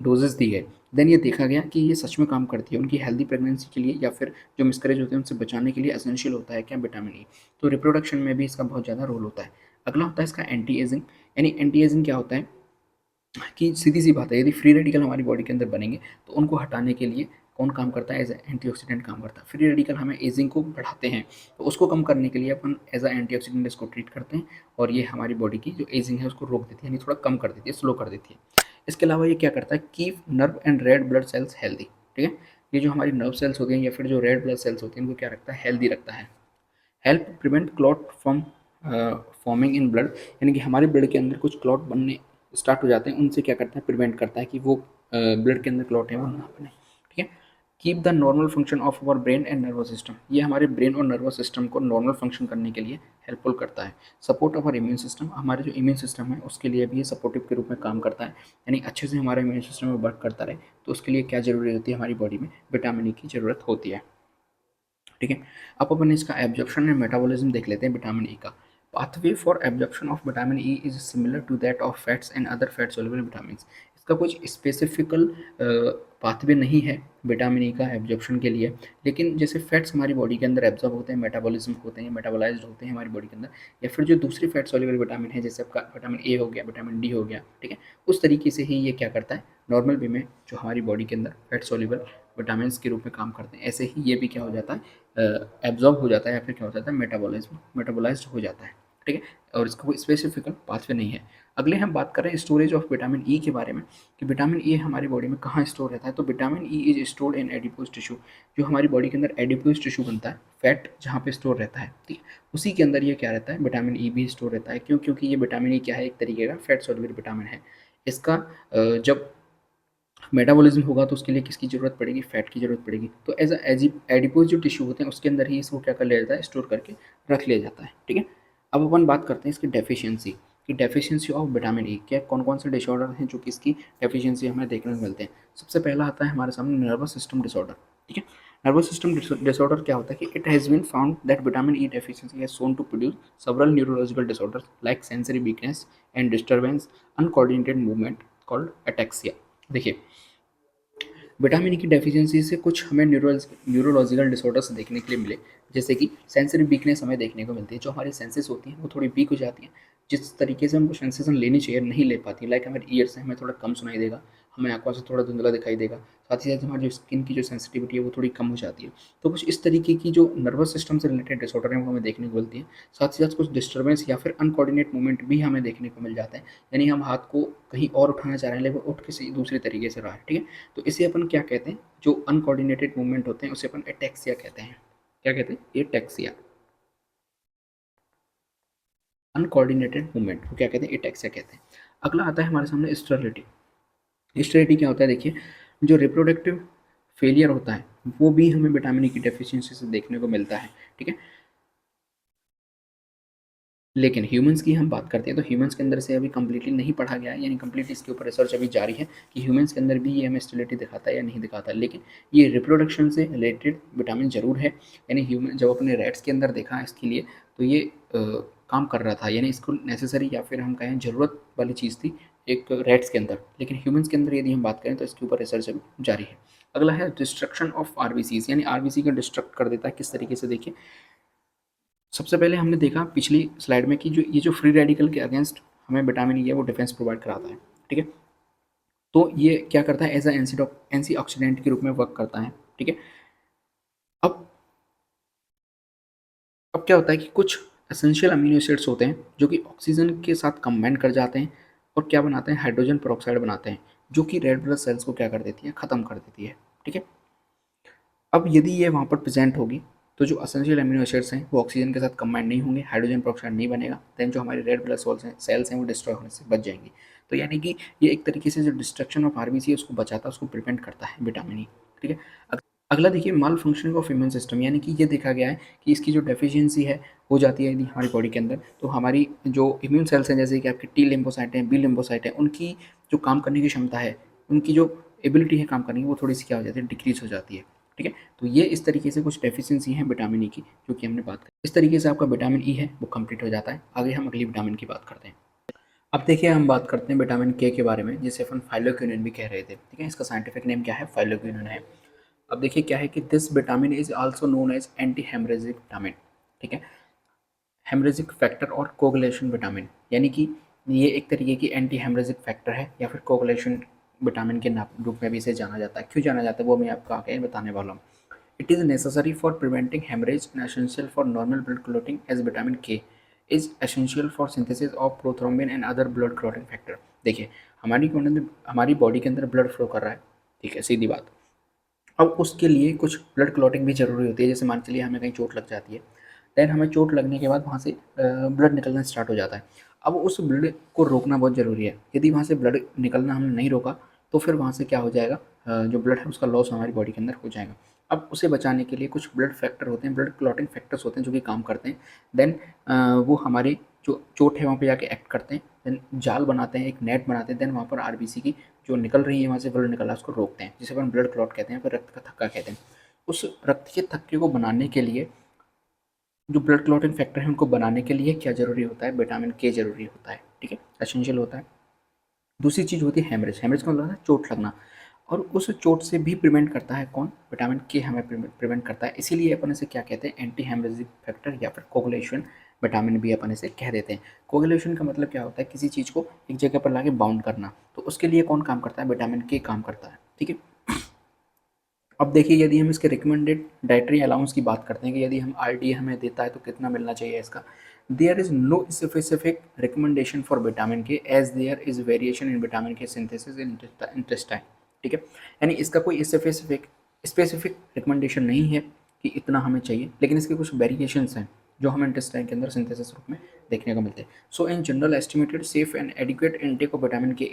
डोजेस दी गए। देन ये देखा गया कि ये सच में काम करती है उनकी हेल्दी प्रेगनेंसी के लिए या फिर जो मिसकैरेज होते हैं उनसे बचाने के लिए एसेंशियल होता है क्या, विटामिन ई। तो रिप्रोडक्शन में भी इसका बहुत ज़्यादा रोल होता है। अगला होता है इसका एंटी एजिंग, यानी एंटी एजिंग क्या होता है कि सीधी सी बात है, यदि फ्री रेडिकल हमारी बॉडी के अंदर बनेंगे तो उनको हटाने के लिए कौन काम करता है, एज एंटीऑक्सीडेंट काम करता है। फ्री रेडिकल हमें एजिंग को बढ़ाते हैं, तो उसको कम करने के लिए अपन एज अ एंटीऑक्सीडेंट इसको ट्रीट करते हैं और ये हमारी बॉडी की जो एजिंग है उसको रोक देती है, यानी थोड़ा कम कर देती है, स्लो कर देती है। इसके अलावा ये क्या करता है, keep nerve and red blood cells healthy. ठीक है, ये जो हमारी नर्व सेल्स होती हैं या फिर जो रेड ब्लड सेल्स होती हैं इनको क्या रखता है, हेल्दी रखता है। Help prevent clot from forming in blood, यानी कि हमारे ब्लड के अंदर कुछ क्लॉट बनने स्टार्ट हो जाते हैं, उनसे क्या करता है, प्रिवेंट करता है कि वो ब्लड के अंदर क्लॉट है वो ना बने। ठीक है, keep the normal function of our brain and nervous system, ये हमारे ब्रेन और नर्वस सिस्टम को नॉर्मल फंक्शन करने के लिए हेल्पफुल करता है। सपोर्ट अवर इम्यून सिस्टम, हमारे जो इम्यून सिस्टम है उसके लिए भी ये सपोर्टिव के रूप में काम करता है, यानी अच्छे से हमारा इम्यून सिस्टम में वर्क करता रहे। तो उसके लिए क्या जरूरी होती है, हमारी बॉडी में विटामिन ई की ज़रूरत होती है। ठीक है, अब अपन इसका एब्जॉर्प्शन एंड मेटाबॉलिज्म देख लेते हैं विटामिन ई का। Pathway for absorption of vitamin E is similar to that of fats and other fat soluble vitamin. इसका कुछ स्पेसिफिकल पाथवे नहीं है विटामिन ई का एब्जॉर्प्शन के लिए, लेकिन जैसे फैट्स हमारी बॉडी के अंदर एब्जॉर्ब होते हैं, मेटाबॉलिज्म होते हैं, मेटाबोलाइज्ड होते हैं हमारी बॉडी के अंदर, या फिर जो दूसरे फैट सोल्यूबल विटामिन है जैसे आपका विटामिन ए हो गया, विटामिन डी हो गया, ठीक है, उस तरीके से ही ये क्या करता है, नॉर्मल वे में जो हमारी बॉडी के अंदर फैट सोल्यूबल विटामिन के रूप में काम करते हैं, ऐसे ही ये भी क्या हो जाता है, एब्जॉर्ब हो जाता है या फिर क्या हो जाता है, मेटाबोलाइज्ड हो जाता है। ठीक है, और इसका कोई स्पेसिफिकल पाथवे नहीं है। अगले हम बात कर रहे हैं स्टोरेज ऑफ विटामिन ई के बारे में कि विटामिन ई हमारी बॉडी में कहाँ स्टोर रहता है। तो vitamin E is stored in adipose tissue, जो हमारी बॉडी के अंदर एडिपोज टिश्यू बनता है, फैट जहाँ पे स्टोर रहता है, ठीक है, उसी के अंदर ये क्या रहता है, विटामिन ई भी स्टोर रहता है। क्यों? क्योंकि ये विटामिन ई क्या है, एक तरीके का फैट सोल्यूबल विटामिन है। इसका जब मेटाबॉलिज्म होगा तो उसके लिए किसकी ज़रूरत पड़ेगी, फैट की ज़रूरत पड़ेगी। तो एज एडिपोज जो टिश्यू होते हैं उसके अंदर ही इसको क्या कर लिया जाता है, स्टोर करके रख लिया जाता है। ठीक है, अब अपन बात करते हैं इसकी डेफिशिएंसी कि डेफिशिएंसी ऑफ विटामिन ई, क्या कौन कौन से डिसऑर्डर हैं जो कि इसकी डेफिशिएंसी हमें देखने को मिलते हैं। सबसे पहला आता है हमारे सामने नर्वस सिस्टम डिसऑर्डर। ठीक है, नर्वस सिस्टम डिसऑर्डर क्या होता है कि it has been found that vitamin E deficiency has shown to produce several neurological disorders like sensory weakness and disturbance uncoordinated movement called ataxia. देखिए, विटामिन ई की डेफिशिएंसी से कुछ हमें न्यूरोलॉजिकल डिसऑर्डर्स देखने के लिए मिले, जैसे कि सेंसरी वीकनेस हमें देखने को मिलती है। जो हमारी सेंसेस होती हैं वो थोड़ी वीक हो जाती हैं, जिस तरीके से हमको सेंसेशन लेनी चाहिए नहीं ले पाती। लाइक हमारे ईयर से हमें थोड़ा कम सुनाई देगा, हमें आंखों से थोड़ा धुंधला दिखाई देगा, साथ ही साथ हमारी जो स्किन की जो सेंसिटिविटी है वो थोड़ी कम हो जाती है। तो कुछ इस तरीके की जो नर्वस सिस्टम से रिलेटेड डिसऑर्डर हैं वो हमें देखने को मिलती है। साथ ही साथ कुछ डिस्टर्बेंस या फिर अनकोऑर्डिनेट मूवमेंट भी हमें देखने को मिल जाते हैं, यानी हम हाथ को कहीं और उठाना चाह रहे हैं लेकिन उठ किसी दूसरे तरीके से रहा है, ठीक है। तो इसे अपन क्या कहते हैं, जो अनकोऑर्डिनेटेड मूवमेंट होते हैं उसे अपन एटेक्सिया कहते हैं। क्या कहते हैं? एटेक्सिया। अनकोऑर्डिनेटेड मूवमेंट को क्या कहते हैं? एटेक्सिया कहते हैं। अगला आता है हमारे सामने स्टेरिलिटी। स्टेरिलिटी क्या होता है? देखिए, जो रिप्रोडक्टिव फेलियर होता है वो भी हमें विटामिन ई की डेफिशिएंसी से देखने को मिलता है, ठीक है। लेकिन ह्यूमंस की हम बात करते हैं तो ह्यूमंस के अंदर से अभी कंप्लीटली नहीं पढ़ा गया है, यानी कंप्लीटली इसके ऊपर रिसर्च अभी जारी है कि ह्यूमंस के अंदर भी ये हमें स्टेरिलिटी दिखाता है या नहीं दिखाता। लेकिन ये रिप्रोडक्शन से रिलेटेड विटामिन जरूर है, यानी ह्यूमन जब अपने रैट्स के अंदर देखा इसके लिए तो ये काम कर रहा था, यानी इसको नेसेसरी या फिर हम कहें ज़रूरत वाली चीज़ थी एक रैट्स के अंदर। लेकिन ह्यूमंस के अंदर यदि हम बात करें तो इसके ऊपर रिसर्च अभी जारी है। अगला है डिस्ट्रक्शन ऑफ आरबीसीज, यानी आरबीसी को डिस्ट्रक्ट कर देता है। किस तरीके से? देखिए, सबसे पहले हमने देखा पिछली स्लाइड में कि जो ये जो फ्री रेडिकल के अगेंस्ट हमें विटामिन ई है वो डिफेंस प्रोवाइड कराता है, ठीक है। तो ये क्या करता है? एज अ एंटी ऑक्सीडेंट के रूप में वर्क करता है, ठीक है। अब अब क्या होता है कि कुछ एसेंशियल अमीनो एसिड्स होते हैं जो कि ऑक्सीजन के साथ कंबाइन कर जाते हैं और क्या बनाते हैं? हाइड्रोजन पेरोक्साइड बनाते हैं, जो कि रेड ब्लड सेल्स को क्या कर देती है? ख़त्म कर देती है, ठीक है। अब यदि ये वहाँ पर प्रेजेंट होगी तो जो असेंशियल अमीनो एसिड्स हैं वो ऑक्सीजन के साथ कंबाइन नहीं होंगे, हाइड्रोजन पेरोक्साइड नहीं बनेगा, देन जो हमारे रेड ब्लड सेल्स हैं वो डिस्ट्रॉय होने से बच जाएंगी। तो यानी कि ये एक तरीके से जो डिस्ट्रक्शन ऑफ आरबीसी है उसको बचाता है, उसको प्रिवेंट करता है विटामिन ई, ठीक है। अगला देखिए, माल फंक्शनिंग ऑफ इम्यून सिस्टम, यानी कि ये देखा गया है कि इसकी जो डेफिशिएंसी है हो जाती है यदि हमारी बॉडी के अंदर, तो हमारी जो इम्यून सेल्स हैं जैसे कि आपके टी लिम्फोसाइट हैं, बी लिम्फोसाइट हैं, उनकी जो काम करने की क्षमता है, उनकी जो एबिलिटी है काम करने की, वो थोड़ी सी क्या हो जाती है? डिक्रीज हो जाती है, ठीक है। तो ये इस तरीके से कुछ डेफिशिएंसी हैं विटामिन ई की जो कि हमने बात करी। इस तरीके से आपका विटामिन ई है वो कंप्लीट हो जाता है। आगे हम अगली विटामिन की बात करते हैं। अब देखिए, हम बात करते हैं विटामिन के के बारे में, जिसे अपन फाइलोक्विनिन भी कह रहे थे, ठीक है। इसका साइंटिफिक नेम क्या है? फाइलोक्विनिन है। अब देखिए क्या है कि this vitamin is also known as anti haemorrhagic vitamin, ठीक है। हेमरेजिक फैक्टर और कोगुलेशन विटामिन, यानी कि ये एक तरीके की एंटी हेमरेजिक फैक्टर है या फिर कोगुलेशन विटामिन के नाम रूप में भी इसे जाना जाता है। क्यों जाना जाता है वो मैं आपको आगे बताने वाला हूँ। It is necessary for preventing haemorrhage and essential for normal blood clotting as vitamin K is essential for synthesis of prothrombin and other blood clotting factor. देखिए, हमारी बॉडी के अंदर ब्लड फ्लो कर रहा है, ठीक है, सीधी बात। अब उसके लिए कुछ ब्लड क्लॉटिंग भी ज़रूरी होती है। जैसे मान चलिए हमें कहीं चोट लग जाती है, देन हमें चोट लगने के बाद वहाँ से ब्लड निकलना स्टार्ट हो जाता है। अब उस ब्लड को रोकना बहुत ज़रूरी है। यदि वहाँ से ब्लड निकलना हमने नहीं रोका तो फिर वहाँ से क्या हो जाएगा? जो ब्लड है उसका लॉस हमारी बॉडी के अंदर हो जाएगा। अब उसे बचाने के लिए कुछ ब्लड फैक्टर होते हैं, ब्लड क्लॉटिंग फैक्टर्स होते हैं जो कि काम करते हैं। देन वो हमारी जो चोट है वहाँ पे जाके एक्ट करते हैं, देन जाल बनाते हैं, एक नेट बनाते हैं, देन वहाँ पर आरबीसी की जो निकल रही है वहाँ से ब्लड निकल रहा है उसको रोकते हैं, जिसे अपन ब्लड क्लॉट कहते हैं, फिर रक्त का थक्का कहते हैं। उस रक्त के थक्के को बनाने के लिए, जो ब्लड क्लॉटिंग फैक्टर है उनको बनाने के लिए क्या जरूरी होता है? विटामिन के जरूरी होता है, ठीक है, एसेंशियल होता है। दूसरी चीज़ होती है हेमरेज। हेमरेज का मतलब है चोट लगना, और उस चोट से भी प्रिवेंट करता है कौन? विटामिन के हमें प्रिवेंट करता है। इसीलिए अपन इसे क्या कहते हैं? एंटी हेमरेजिक फैक्टर या फिर कोगुलेशन विटामिन भी अपन इसे कह देते हैं। कोगुलेशन का मतलब क्या होता है? किसी चीज़ को एक जगह पर लाके बाउंड करना। तो उसके लिए कौन काम करता है? विटामिन के काम करता है, ठीक है। अब देखिए, यदि हम इसके रिकमेंडेड डाइटरी अलाउंस की बात करते हैं कि यदि हम आरडीए हमें देता है तो कितना मिलना चाहिए इसका, there is no specific recommendation for vitamin K as there is variation in vitamin K synthesis in intestine, ठीक है। यानी इसका कोई स्पेसिफिक स्पेसिफिक रिकमेंडेशन नहीं है कि इतना हमें चाहिए, लेकिन इसके कुछ वेरिएशंस हैं जो हमें इंटेस्टाइन के अंदर सिंथेसिस रूप में देखने को मिलते हैं। So in general estimated safe and adequate intake of vitamin K,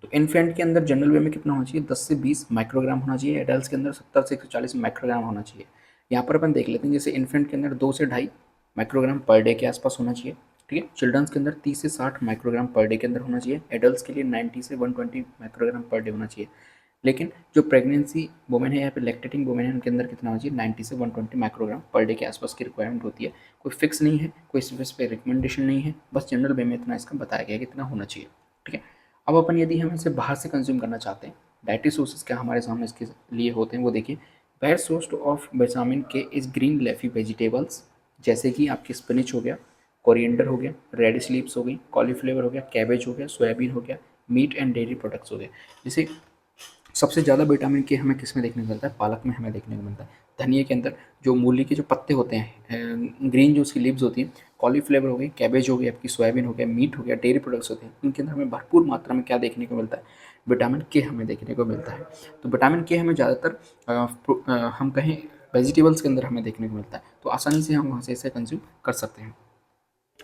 तो इन्फेंट के अंदर जनरल वे में कितना होना चाहिए? 10 से 20 माइक्रोग्राम होना चाहिए। एडल्ट के अंदर 70 से 140 माइक्रोग्राम होना चाहिए। यहाँ पर अपन देख लेते हैं, जैसे इन्फेंट के अंदर 2 से 2.5 माइक्रोग्राम पर डे के आसपास होना चाहिए, ठीक है। चिल्ड्रंस के अंदर 30 से 60 माइक्रोग्राम पर डे के अंदर होना चाहिए। एडल्ट के लिए 90 से 120 माइक्रोग्राम पर डे होना चाहिए। लेकिन जो प्रेगनेंसी वुमेन है या फिर लैक्टेटिंग वुमेन है उनके अंदर कितना होना चाहिए? 90 से 120 माइक्रोग्राम पर डे के आसपास की रिक्वायरमेंट होती है। कोई फिक्स नहीं है, कोई स्पेसिफिक रिकमेंडेशन नहीं है, बस जनरल वे में इतना इसका बताया गया है कि इतना होना चाहिए, ठीक है। अब अपन यदि हम इसे बाहर से कंज्यूम करना चाहते हैं डाइटरी सोर्सेज क्या हमारे सामने इसके लिए होते हैं वो देखिए। Best source of vitamin K is green leafy vegetables, जैसे कि आपके स्पिनिच हो गया, कोरिएंडर हो गया, रेडिश लीव्स हो गई, कॉलीफ्लावर हो गया, कैबेज हो गया, सोयाबीन हो गया, मीट एंड डेयरी प्रोडक्ट्स हो गए। जैसे सबसे ज़्यादा विटामिन के हमें किस में देखने को मिलता है, पालक में हमें देखने को मिलता है। धनिया के अंदर जो मूली के जो पत्ते होते हैं, ग्रीन जो उसकी लीव्स होती हैं, कॉलीफ्लावर हो गई, कैबेज हो गई, आपकी सोयाबीन हो गया, मीट हो गया, डेयरी प्रोडक्ट्स होते हैं, इनके अंदर हमें भरपूर मात्रा में क्या देखने को मिलता है, विटामिन के हमें देखने को मिलता है। तो विटामिन के हमें ज़्यादातर हम कहें वेजिटेबल्स के अंदर हमें देखने को मिलता है, तो आसानी से हम वहाँ से इसे कंज्यूम कर सकते हैं।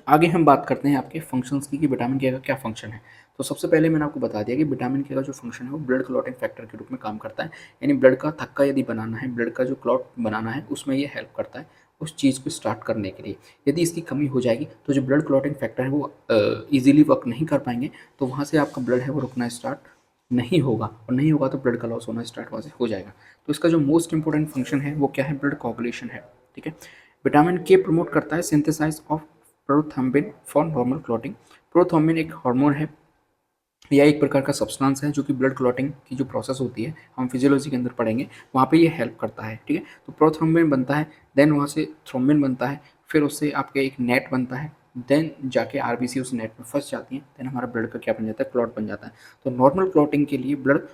आगे हम बात करते हैं आपके फंक्शंस की कि विटामिन के का क्या फंक्शन है। तो सबसे पहले मैंने आपको बता दिया कि विटामिन के का जो फंक्शन है वो ब्लड क्लॉटिंग फैक्टर के रूप में काम करता है, यानी ब्लड का थक्का यदि बनाना है, ब्लड का जो क्लॉट बनाना है, उसमें ये हेल्प करता है उस चीज़ को स्टार्ट करने के लिए। यदि इसकी कमी हो जाएगी तो जो ब्लड क्लॉटिंग फैक्टर है वो ईजिली वर्क नहीं कर पाएंगे, तो वहाँ से आपका ब्लड है वो रुकना स्टार्ट नहीं होगा, और नहीं होगा तो ब्लड का लॉस होना स्टार्ट वहाँ से हो जाएगा। तो इसका जो मोस्ट इंपॉर्टेंट फंक्शन है वो क्या है, ब्लड कोगुलेशन है। ठीक है। विटामिन के प्रमोट करता है synthesize of prothrombin for normal clotting. Prothrombin एक हार्मोन है या एक प्रकार का सब्सटेंस है जो कि ब्लड क्लॉटिंग की जो प्रोसेस होती है, हम फिजियोलॉजी के अंदर पढ़ेंगे, वहाँ पे ये हेल्प करता है। ठीक है। तो प्रोथ्रोम्बिन बनता है, देन वहाँ से थ्रोम्बिन बनता है, फिर उससे आपके एक नेट बनता है, देन जाके आरबीसी उस नेट में फंस जाती है, देन हमारा ब्लड का क्या बन जाता है, क्लॉट बन जाता है। तो नॉर्मल क्लॉटिंग के लिए ब्लड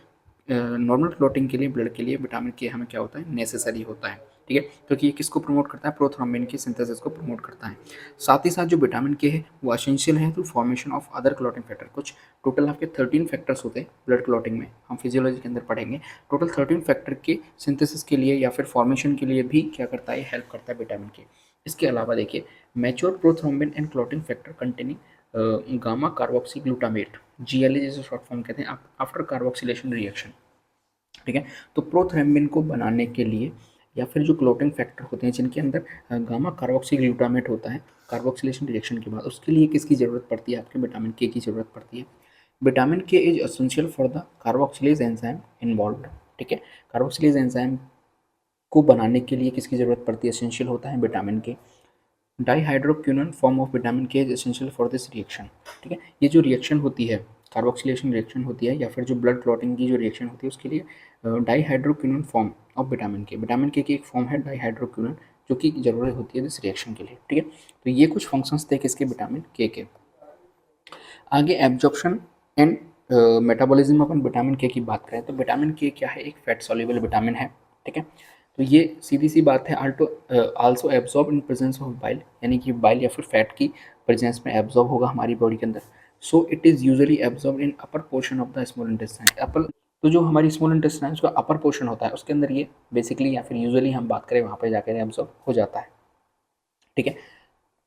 के लिए विटामिन के हमें क्या होता है, नेसेसरी होता है। ठीक है। क्योंकि ये किसको प्रमोट करता है, प्रोथ्रोम्बिन की सिंथेसिस को प्रमोट करता है। साथ ही साथ जो विटामिन के है वो एसेंशियल है to formation of other clotting factor. कुछ टोटल आपके 13 फैक्टर्स होते हैं ब्लड क्लॉटिंग में, हम फिजियोलॉजी के अंदर पढ़ेंगे। टोटल 13 फैक्टर के सिंथेसिस के लिए या फिर फॉर्मेशन के लिए भी क्या करता है, हेल्प करता है विटामिन के। इसके अलावा देखिए, mature prothrombin and clotting factor containing gamma carboxy glutamate, GLA जैसे शॉर्ट फॉर्म कहते हैं, आफ्टर कार्बोक्सिलेशन रिएक्शन। ठीक है। तो प्रोथ्रोम्बिन को बनाने के लिए या फिर जो क्लोटिंग फैक्टर होते हैं जिनके अंदर गामा कार्बोक्सी ग्लूटामेट होता है कार्बोक्सिलेशन रिएक्शन के बाद, उसके लिए किसकी ज़रूरत पड़ती है, आपके विटामिन के की ज़रूरत पड़ती है। Vitamin K is essential for the carboxylase enzyme involve. ठीक है। कार्बोक्सिलेज एंजाइम को बनाने के लिए किसकी ज़रूरत पड़ती है, एसेंशियल होता है विटामिन के। डाईहाइड्रोक्विनोन form of vitamin K is essential for this reaction. ठीक है। ये जो रिएक्शन होती है, कार्बोक्सिलेशन रिएक्शन होती है या फिर जो ब्लड क्लॉटिंग की जो रिएक्शन होती है, उसके लिए डाईहाइड्रोक्विनोन फॉर्म ऑफ विटामिन के की एक फॉर्म है डाईहाइड्रोक्विनोन, जो कि जरूरत होती है दिस रिएक्शन के लिए। ठीक है। तो ये कुछ फंक्शंस थे किसके, विटामिन के। आगे absorption and metabolism upon vitamin के की बात करें तो विटामिन के क्या है, एक फैट सॉल्युबल विटामिन है। ठीक है। तो ये सीधी सी बात है, also absorb in presence of bile, यानी कि बाइल या फिर फैट की प्रेजेंस में एब्जॉर्ब होगा हमारी बॉडी के अंदर। So it is usually absorb in upper portion of the small intestine. Upper, तो जो हमारी स्मॉल इंटेस्टाइन उसका अपर पोर्शन होता है उसके अंदर ये बेसिकली या फिर यूजुअली हम बात करें वहाँ पर जाकर एब्जॉर्ब हो जाता है। ठीक है।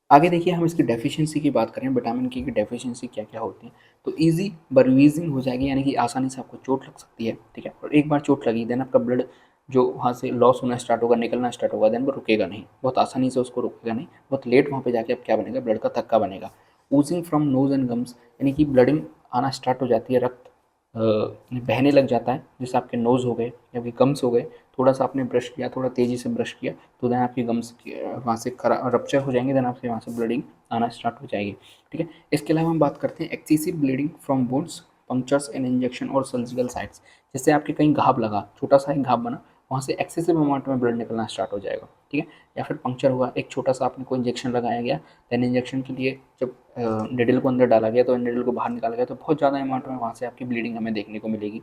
आगे देखिए, हम इसकी डेफिशिएंसी की बात करें, विटामिन के की डेफिशिएंसी क्या क्या होती है। तो ईजी बर्वीजिंग हो जाएगी, यानी कि आसानी से आपको चोट लग सकती है। ठीक है। और एक बार चोट लगी देन आपका ब्लड जो वहाँ से लॉस होना स्टार्ट होगा, निकलना स्टार्ट होगा, देन वो रुकेगा नहीं, बहुत आसानी से उसको रुकेगा नहीं, बहुत लेट वहाँ पे जाके अब क्या बनेगा, ब्लड का थक्का बनेगा। Oozing from knows and gums, यानी कि ब्लडिंग आना स्टार्ट हो जाती है, रक्त बहने लग जाता है, जैसे आपके नोज़ हो गए या फिर गम्स हो गए, थोड़ा सा आपने ब्रश किया, थोड़ा तेज़ी से ब्रश किया, तो देन आपकी गम्स वहाँ से रप्चर हो जाएंगे, देन आपसे वहाँ से ब्लीडिंग आना स्टार्ट हो जाएगी। ठीक है। इसके अलावा हम बात करते हैं excessive bleeding from bones, punctures and injection और सर्जिकल साइट्स। जैसे आपके कहीं घाव लगा, छोटा सा एक घाव बना, वहाँ से एक्सेसिव अमाउंट में ब्लड निकलना स्टार्ट हो जाएगा। ठीक है। या फिर पंक्चर हुआ, एक छोटा सा आपने कोई इंजेक्शन लगाया गया, देन इंजेक्शन के लिए जब निडल को अंदर डाला गया तो निडल को बाहर निकाला गया, तो बहुत ज़्यादा अमाउंट में वहाँ से आपकी ब्लीडिंग हमें देखने को मिलेगी।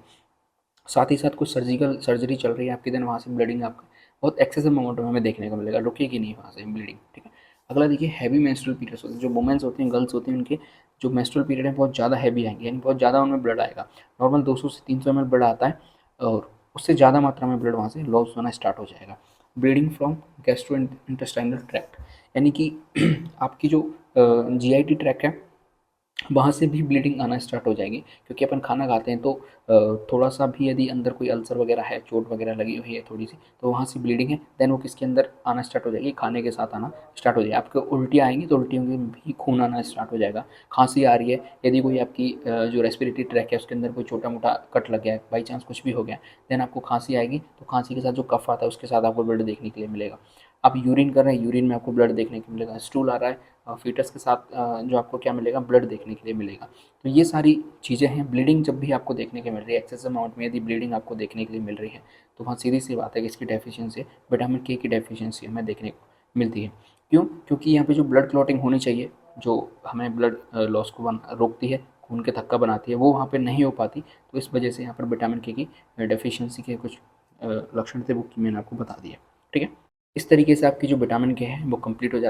साथ ही साथ कुछ सर्जरी चल रही है आपकी, देन वहाँ से ब्लीडिंग आपका बहुत एक्सेसिव अमाउंट में हमें देखने को मिलेगा, रुकेगी नहीं वहाँ से ब्लीडिंग। ठीक है। अगला देखिए, हैवी मेंस्ट्रुअल पीरियड्स होते हैं, जो वुमेन्स होती हैं, गर्ल्स होती हैं, उनके जो मेंस्ट्रुअल पीरियड है बहुत ज़्यादा हैवी आएंगे, यानी बहुत ज़्यादा उनमें ब्लड आएगा। नॉर्मल 200 से 300 ml ब्लड आता है और उससे ज़्यादा मात्रा में ब्लड वहाँ से लॉस होना स्टार्ट हो जाएगा। Bleeding from gastro intestinal tract, यानी कि आपकी जो जीआईटी ट्रैक है वहाँ से भी ब्लीडिंग आना स्टार्ट हो जाएगी, क्योंकि अपन खाना खाते हैं तो थोड़ा सा भी यदि अंदर कोई अल्सर वगैरह है, चोट वगैरह लगी हुई है थोड़ी सी, तो वहाँ से ब्लीडिंग है, देन वो किसके अंदर आना स्टार्ट हो जाएगी, खाने के साथ आना स्टार्ट हो जाएगी। आपको उल्टियाँ आएंगी तो उल्टियों में भी खून आना स्टार्ट हो जाएगा। खांसी आ रही है, यदि कोई आपकी जो रेस्पिरेटरी ट्रैक है उसके अंदर कोई छोटा मोटा कट लग गया है, बाई चांस कुछ भी हो गया, देन आपको खांसी आएगी, तो खांसी के साथ जो कफ आता है उसके साथ आपको ब्लड देखने के लिए मिलेगा। आप यूरिन कर रहे हैं, यूरिन में आपको ब्लड देखने को मिलेगा। स्टूल आ रहा है फीटस के साथ जो आपको क्या मिलेगा, ब्लड देखने के लिए मिलेगा। तो ये सारी चीज़ें हैं। ब्लीडिंग जब भी आपको देखने को मिल रही है, एक्सेस अमाउंट में यदि ब्लीडिंग आपको देखने के लिए मिल रही है, तो वहाँ सीधी सी बात है कि इसकी डेफिशिएंसी, विटामिन के की डेफिशिएंसी हमें देखने को मिलती है। क्यों? क्योंकि यहाँ पे जो ब्लड क्लॉटिंग होनी चाहिए, जो हमें ब्लड लॉस को रोकती है, खून के थक्का बनाती है, वो वहाँ पे नहीं हो पाती। तो इस वजह से यहाँ पर विटामिन के की डेफिशिएंसी के कुछ लक्षण थे, वो मैंने आपको बता दिए। ठीक है, इस तरीके से आपकी जो विटामिन के है वो कंप्लीट हो जाती है।